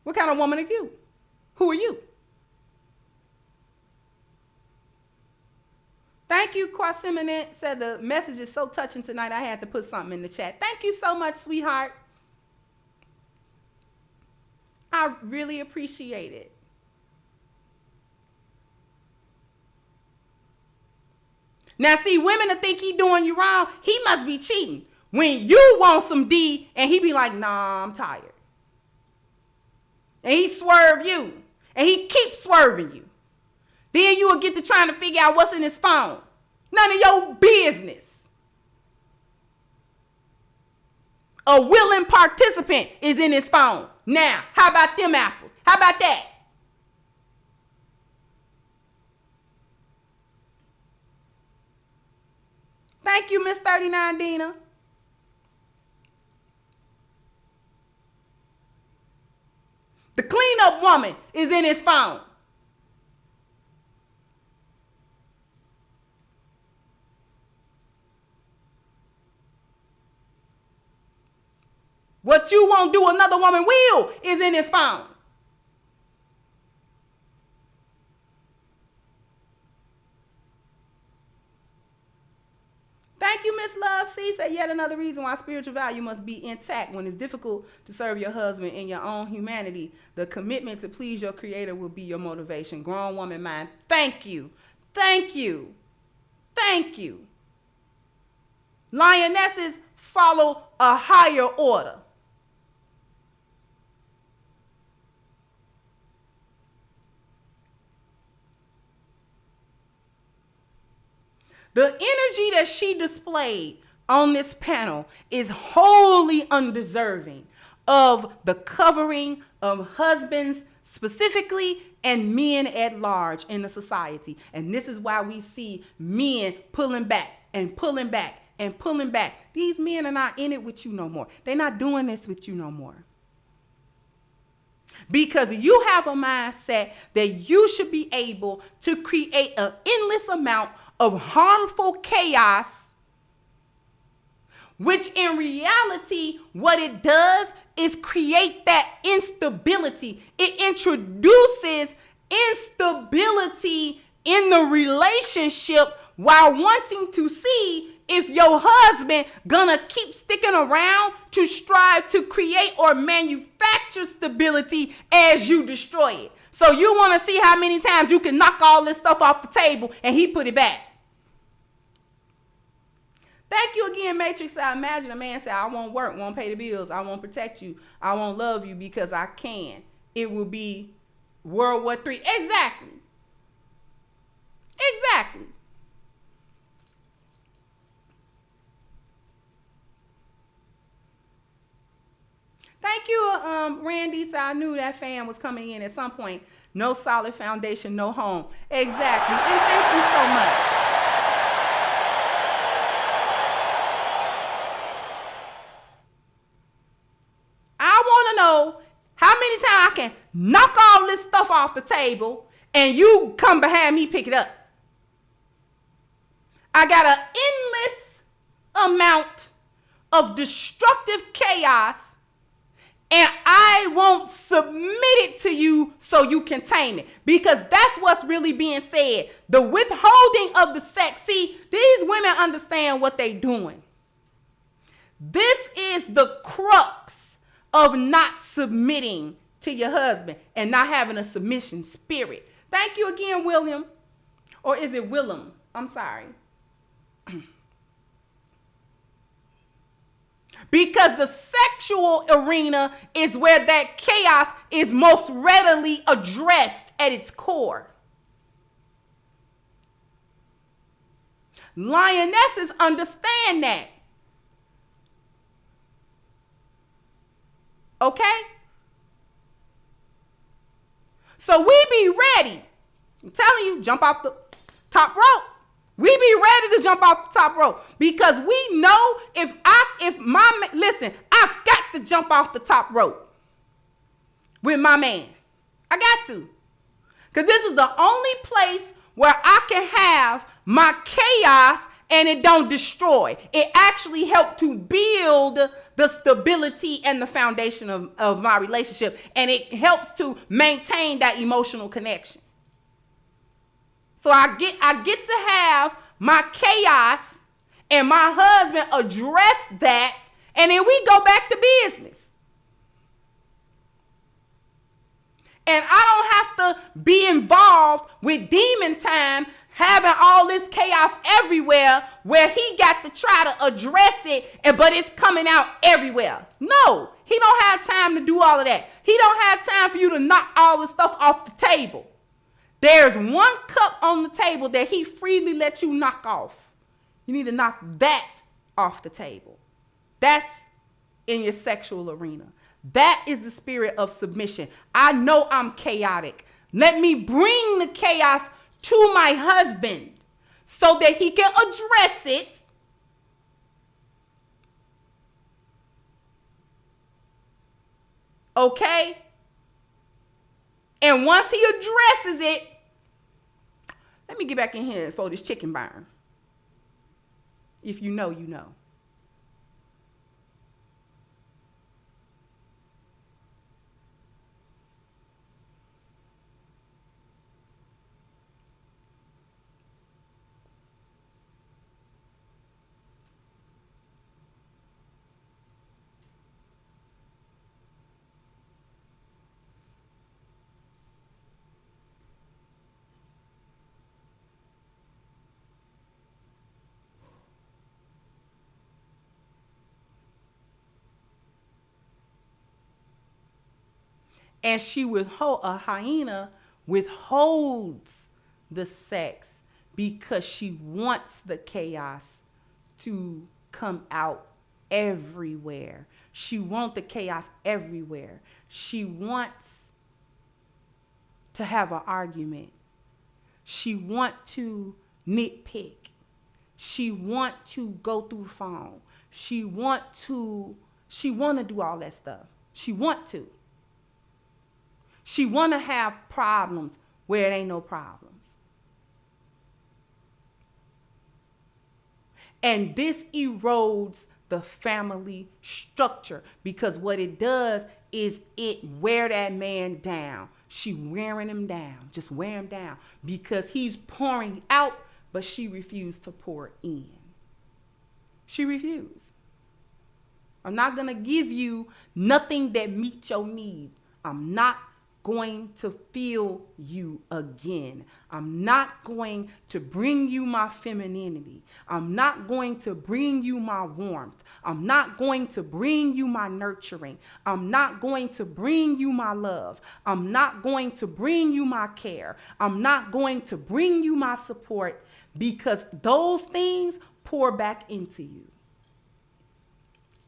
What kind of woman are you? Who are you? Thank you, Quasiminant. Said the message is so touching tonight, I had to put something in the chat. Thank you so much, sweetheart. I really appreciate it. Now, see, women that think he doing you wrong, he must be cheating. When you want some D, and he be like, nah, I'm tired. And he swerve you. And he keeps swerving you. Then you will get to trying to figure out what's in his phone. None of your business. A willing participant is in his phone. Now, how about them apples? How about that? Thank you, Miss 39 Dina. The cleanup woman is in his phone. What you won't do, another woman will, is in his phone. Thank you, Miss Love C. Say yet another reason why spiritual value must be intact. When it's difficult to serve your husband in your own humanity, the commitment to please your creator will be your motivation. Grown woman mind. Thank you. Thank you. Thank you. Lionesses follow a higher order. The energy that she displayed on this panel is wholly undeserving of the covering of husbands specifically and men at large in the society. And this is why we see men pulling back and pulling back and pulling back. These men are not in it with you no more. They're not doing this with you no more. Because you have a mindset that you should be able to create an endless amount of harmful chaos, which in reality, what it does is create that instability. It introduces instability in the relationship while wanting to see if your husband gonna keep sticking around to strive to create or manufacture stability as you destroy it. So you want to see how many times you can knock all this stuff off the table and he put it back. Thank you again, Matrix. I imagine a man say, I won't work, won't pay the bills, I won't protect you, I won't love you because I can. It will be World War III. Exactly. Exactly. Thank you, Randy. So I knew that fan was coming in at some point. No solid foundation, no home. Exactly. And thank you so much. I want to know how many times I can knock all this stuff off the table and you come behind me, pick it up. I got an endless amount of destructive chaos and I won't submit it to you so you can tame it. Because that's what's really being said. The withholding of the sex. See, these women understand what they're doing. This is the crux of not submitting to your husband and not having a submission spirit. Thank you again, William. Or is it Willem? I'm sorry. Because the sexual arena is where that chaos is most readily addressed at its core. Lionesses understand that. Okay? So we be ready. I'm telling you, jump off the top rope. We be ready to jump off the top rope because we know listen, I got to jump off the top rope with my man. I got to. Because this is the only place where I can have my chaos and it don't destroy. It actually helped to build the stability and the foundation of my relationship. And it helps to maintain that emotional connection. So I get to have my chaos and my husband address that, and then we go back to business. And I don't have to be involved with demon time, having all this chaos everywhere where he got to try to address it, but it's coming out everywhere. No, he don't have time to do all of that. He don't have time for you to knock all this stuff off the table. There's one cup on the table that he freely lets you knock off. You need to knock that off the table. That's in your sexual arena. That is the spirit of submission. I know I'm chaotic. Let me bring the chaos to my husband so that he can address it Okay? And once he addresses it, let me get back in here for this chicken burn. If you know, you know. And a hyena withholds the sex because she wants the chaos to come out everywhere. She wants the chaos everywhere. She wants to have an argument. She wants to nitpick. She wants to go through the phone. She want to do all that stuff. She want to. She want to have problems where it ain't no problems. And this erodes the family structure because what it does is it wear that man down. She wearing him down, just wear him down because he's pouring out, but she refused to pour in. She refused. I'm not going to give you nothing that meets your needs. I'm not going to feel you again. I'm not going to bring you my femininity. I'm not going to bring you my warmth. I'm not going to bring you my nurturing. I'm not going to bring you my love. I'm not going to bring you my care. I'm not going to bring you my support because those things pour back into you.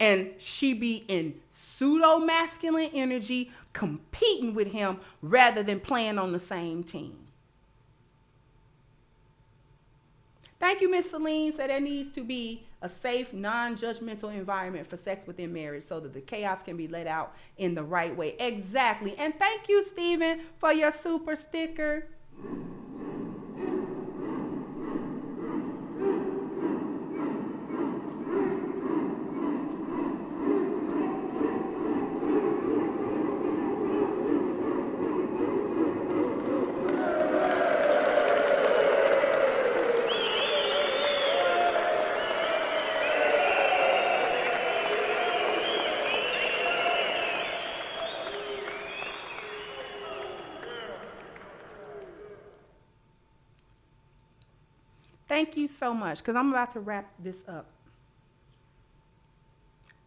And she be in pseudo-masculine energy competing with him rather than playing on the same team. Thank you, Miss Celine. Said there needs to be a safe, non-judgmental environment for sex within marriage so that the chaos can be let out in the right way. Exactly. And thank you, Stephen, for your super sticker. Thank you so much, because I'm about to wrap this up.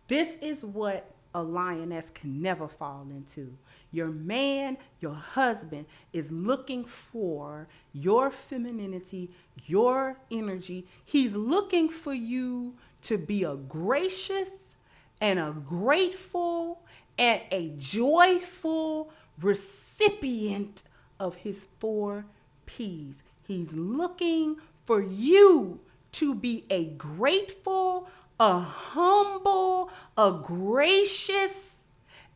This is what a lioness can never fall into. Your man, your husband, is looking for your femininity, your energy. He's looking for you to be a gracious and a grateful and a joyful recipient of his 4 P's. He's looking for you to be a grateful, a humble, a gracious,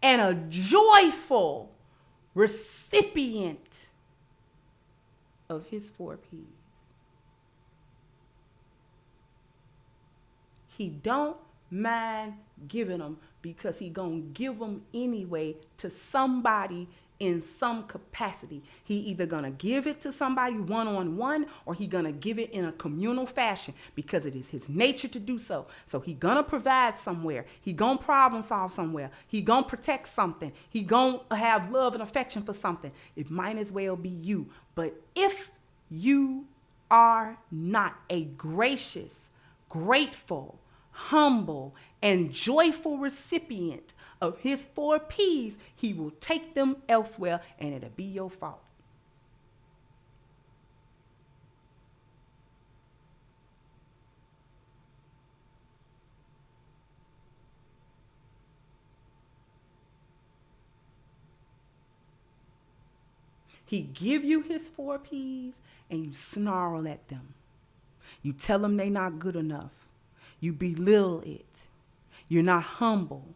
and a joyful recipient of his 4 P's. He don't mind giving them because he gonna give them anyway to somebody in some capacity. He either gonna give it to somebody one-on-one or he gonna give it in a communal fashion because it is his nature to do so. So he gonna provide somewhere. He gonna problem solve somewhere. He gonna protect something. He gonna have love and affection for something. It might as well be you. But if you are not a gracious, grateful, humble, and joyful recipient of his 4 P's, he will take them elsewhere and it'll be your fault. He give you his 4 P's and you snarl at them. You tell them they not good enough. You belittle it. You're not humble.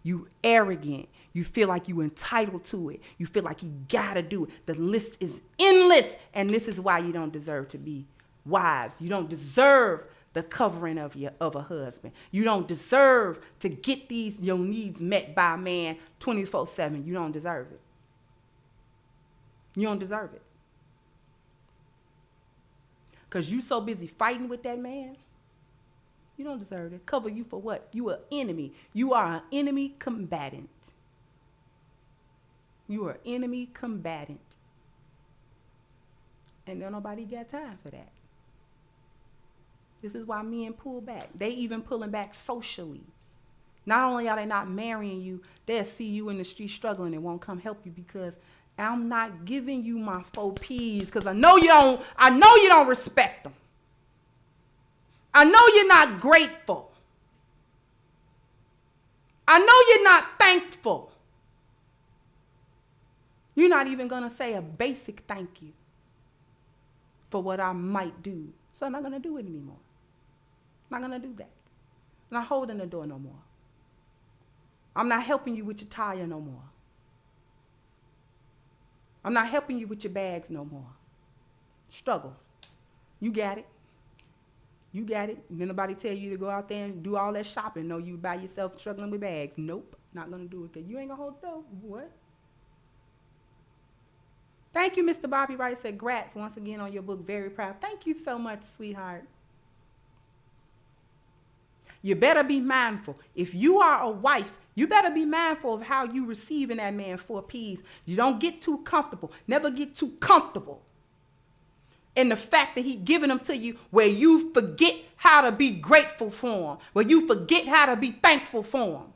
You arrogant. You feel like you entitled to it. You feel like you gotta do it. The list is endless. And this is why you don't deserve to be wives. You don't deserve the covering of a husband. You don't deserve to get your needs met by a man 24/7. You don't deserve it. You don't deserve it. Because you so busy fighting with that man, you don't deserve it. Cover you for what? You are an enemy. You are an enemy combatant. You are an enemy combatant. And don't nobody got time for that. This is why men pull back. They even pulling back socially. Not only are they not marrying you, they'll see you in the street struggling and won't come help you because I'm not giving you my 4 Ps because I know you don't respect them. I know you're not grateful. I know you're not thankful. You're not even going to say a basic thank you for what I might do. So I'm not going to do it anymore. I'm not going to do that. I'm not holding the door no more. I'm not helping you with your tire no more. I'm not helping you with your bags no more. Struggle. You got it. You got it. Did nobody tell you to go out there and do all that shopping? No, you by yourself struggling with bags. Nope. Not going to do it because you ain't going to hold the door. What? Thank you, Mr. Bobby Wright. Said, "Grats once again on your book. Very proud." Thank you so much, sweetheart. You better be mindful. If you are a wife, you better be mindful of how you receiving that man 4 Ps. You don't get too comfortable. Never get too comfortable in the fact that he giving them to you where you forget how to be grateful for him, where you forget how to be thankful for him.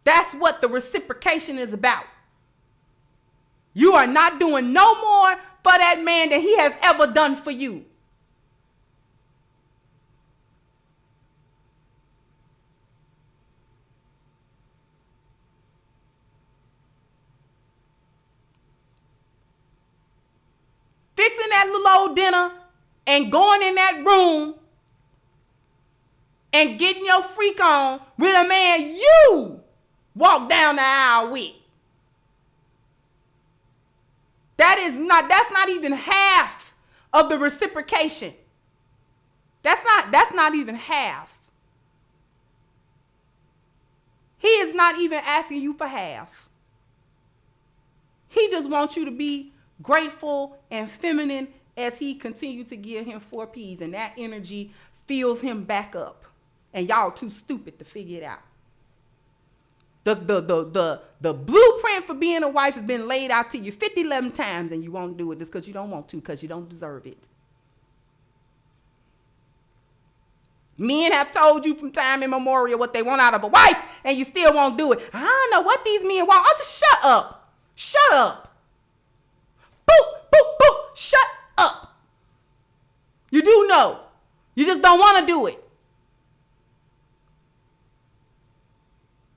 That's what the reciprocation is about. You are not doing no more for that man than he has ever done for you. Fixing that little old dinner and going in that room and getting your freak on with a man you walk down the aisle with. That's not even half of the reciprocation. That's not even half. He is not even asking you for half. He just wants you to be grateful and feminine as he continues to give him 4 Ps, and that energy fills him back up. And y'all too stupid to figure it out. The blueprint for being a wife has been laid out to you 11 times, and you won't do it just because you don't want to, because you don't deserve it. Men have told you from time immemorial what they want out of a wife, and you still won't do it. I don't know what these men want. I'll just shut up. Shut up. Boop, boop, boop. Shut up. You do know. You just don't want to do it.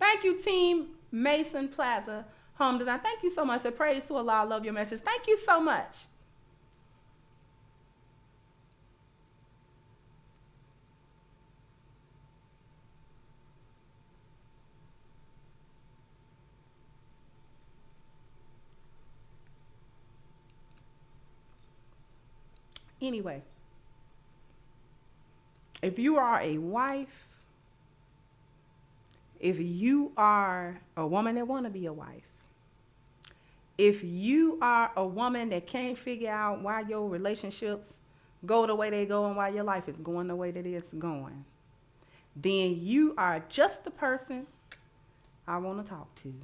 Thank you, Team Mason Plaza Home Design. Thank you so much. I praise to Allah. I love your message. Thank you so much. Anyway, if you are a wife, if you are a woman that want to be a wife, if you are a woman that can't figure out why your relationships go the way they go and why your life is going the way that it's going, then you are just the person I want to talk to.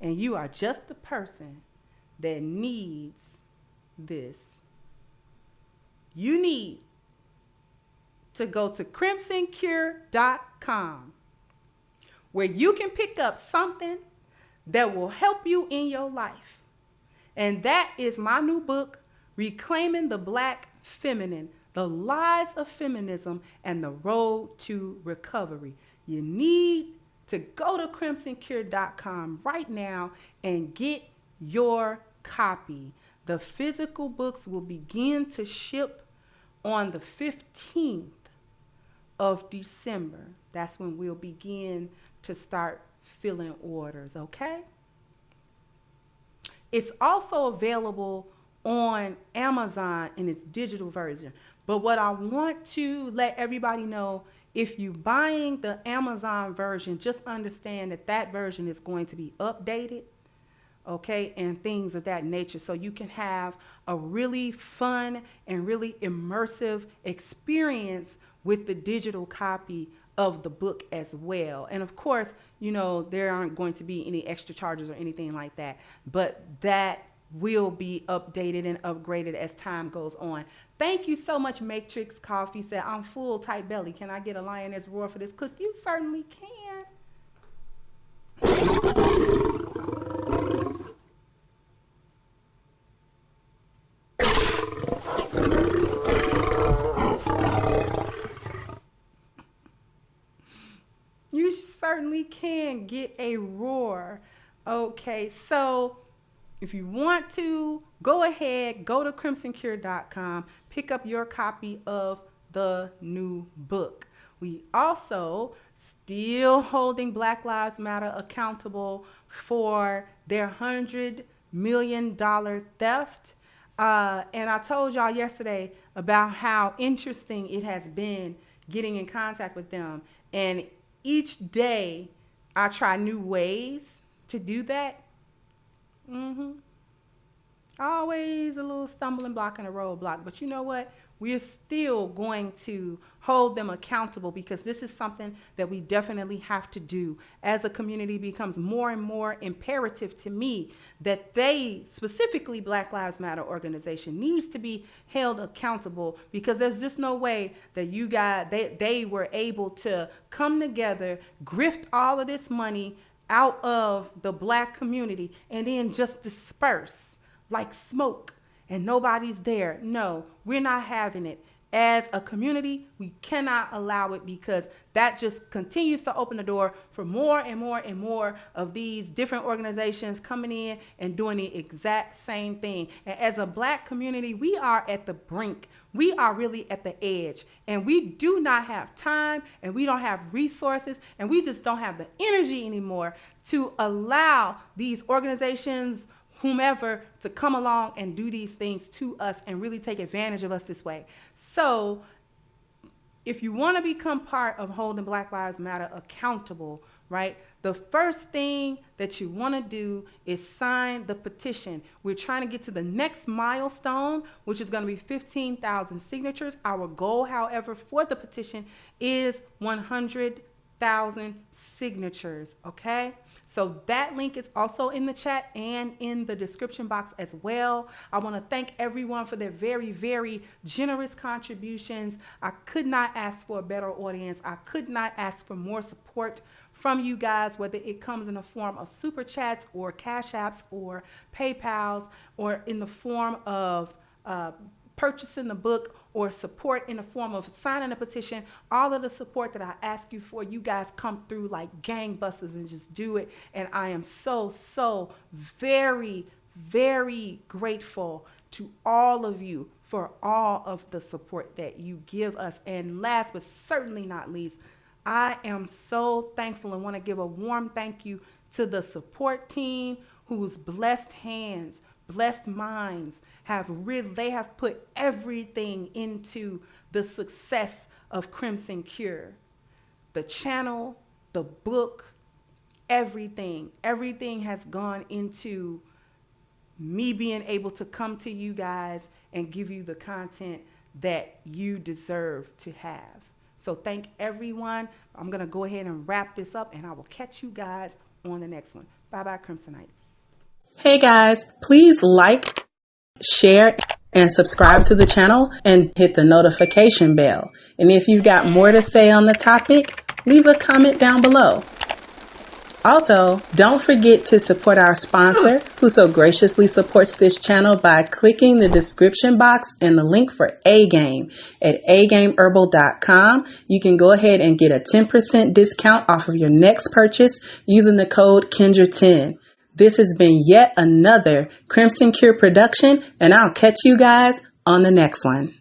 And you are just the person that needs this. You need to go to crimsoncure.com, where you can pick up something that will help you in your life. And that is my new book, Reclaiming the Black Feminine, The Lies of Feminism and the Road to Recovery. You need to go to crimsoncure.com right now and get your copy. The physical books will begin to ship on the 15th of December. That's when we'll begin to start filling orders, okay? It's also available on Amazon in its digital version. But what I want to let everybody know, if you're buying the Amazon version, just understand that that version is going to be updated, okay, and things of that nature. So you can have a really fun and really immersive experience with the digital copy of the book as well. And of course, you know, there aren't going to be any extra charges or anything like that, but that will be updated and upgraded as time goes on. Thank you so much. Matrix Coffee said, I'm full, tight belly. Can I get a lioness roar for this cook? You certainly can. You certainly can get a roar. Okay, so if you want to, go ahead, go to crimsoncure.com, pick up your copy of the new book. We also still holding Black Lives Matter accountable for their $100 million theft. And I told y'all yesterday about how interesting it has been getting in contact with them. And each day I try new ways to do that. Always a little stumbling block and a roadblock. But you know what? We're still going to hold them accountable, because this is something that we definitely have to do. As a community, becomes more and more imperative to me that they, specifically Black Lives Matter organization, needs to be held accountable, because there's just no way that you guys, they were able to come together, grift all of this money out of the Black community and then just disperse like smoke and nobody's there. No, we're not having it. As a community, we cannot allow it, because that just continues to open the door for more and more and more of these different organizations coming in and doing the exact same thing. And as a Black community, we are at the brink. We are really at the edge, and we do not have time, and we don't have resources, and we just don't have the energy anymore to allow these organizations, whomever, to come along and do these things to us and really take advantage of us this way. So if you want to become part of holding Black Lives Matter accountable, right, the first thing that you want to do is sign the petition. We're trying to get to the next milestone, which is going to be 15,000 signatures. Our goal, however, for the petition is 100,000 signatures, okay? So that link is also in the chat and in the description box as well. I want to thank everyone for their very, very generous contributions. I could not ask for a better audience. I could not ask for more support from you guys, whether it comes in the form of super chats or cash apps or PayPals, or in the form of purchasing the book, or support in the form of signing a petition. All of the support that I ask you for, you guys come through like gangbusters and just do it. And I am so, so very, very grateful to all of you for all of the support that you give us. And last but certainly not least, I am so thankful and want to give a warm thank you to the support team, whose blessed hands, blessed minds they have put everything into the success of Crimson Cure. The channel, the book, everything has gone into me being able to come to you guys and give you the content that you deserve to have. So thank everyone. I'm going to go ahead and wrap this up, and I will catch you guys on the next one. Bye-bye, Crimsonites. Hey guys, please like, share, and subscribe to the channel, and hit the notification bell. And if you've got more to say on the topic, leave a comment down below. Also, don't forget to support our sponsor, who so graciously supports this channel, by clicking the description box and the link for A-Game at agameherbal.com. You can go ahead and get a 10% discount off of your next purchase using the code Kendra10. This has been yet another Crimson Cure production, and I'll catch you guys on the next one.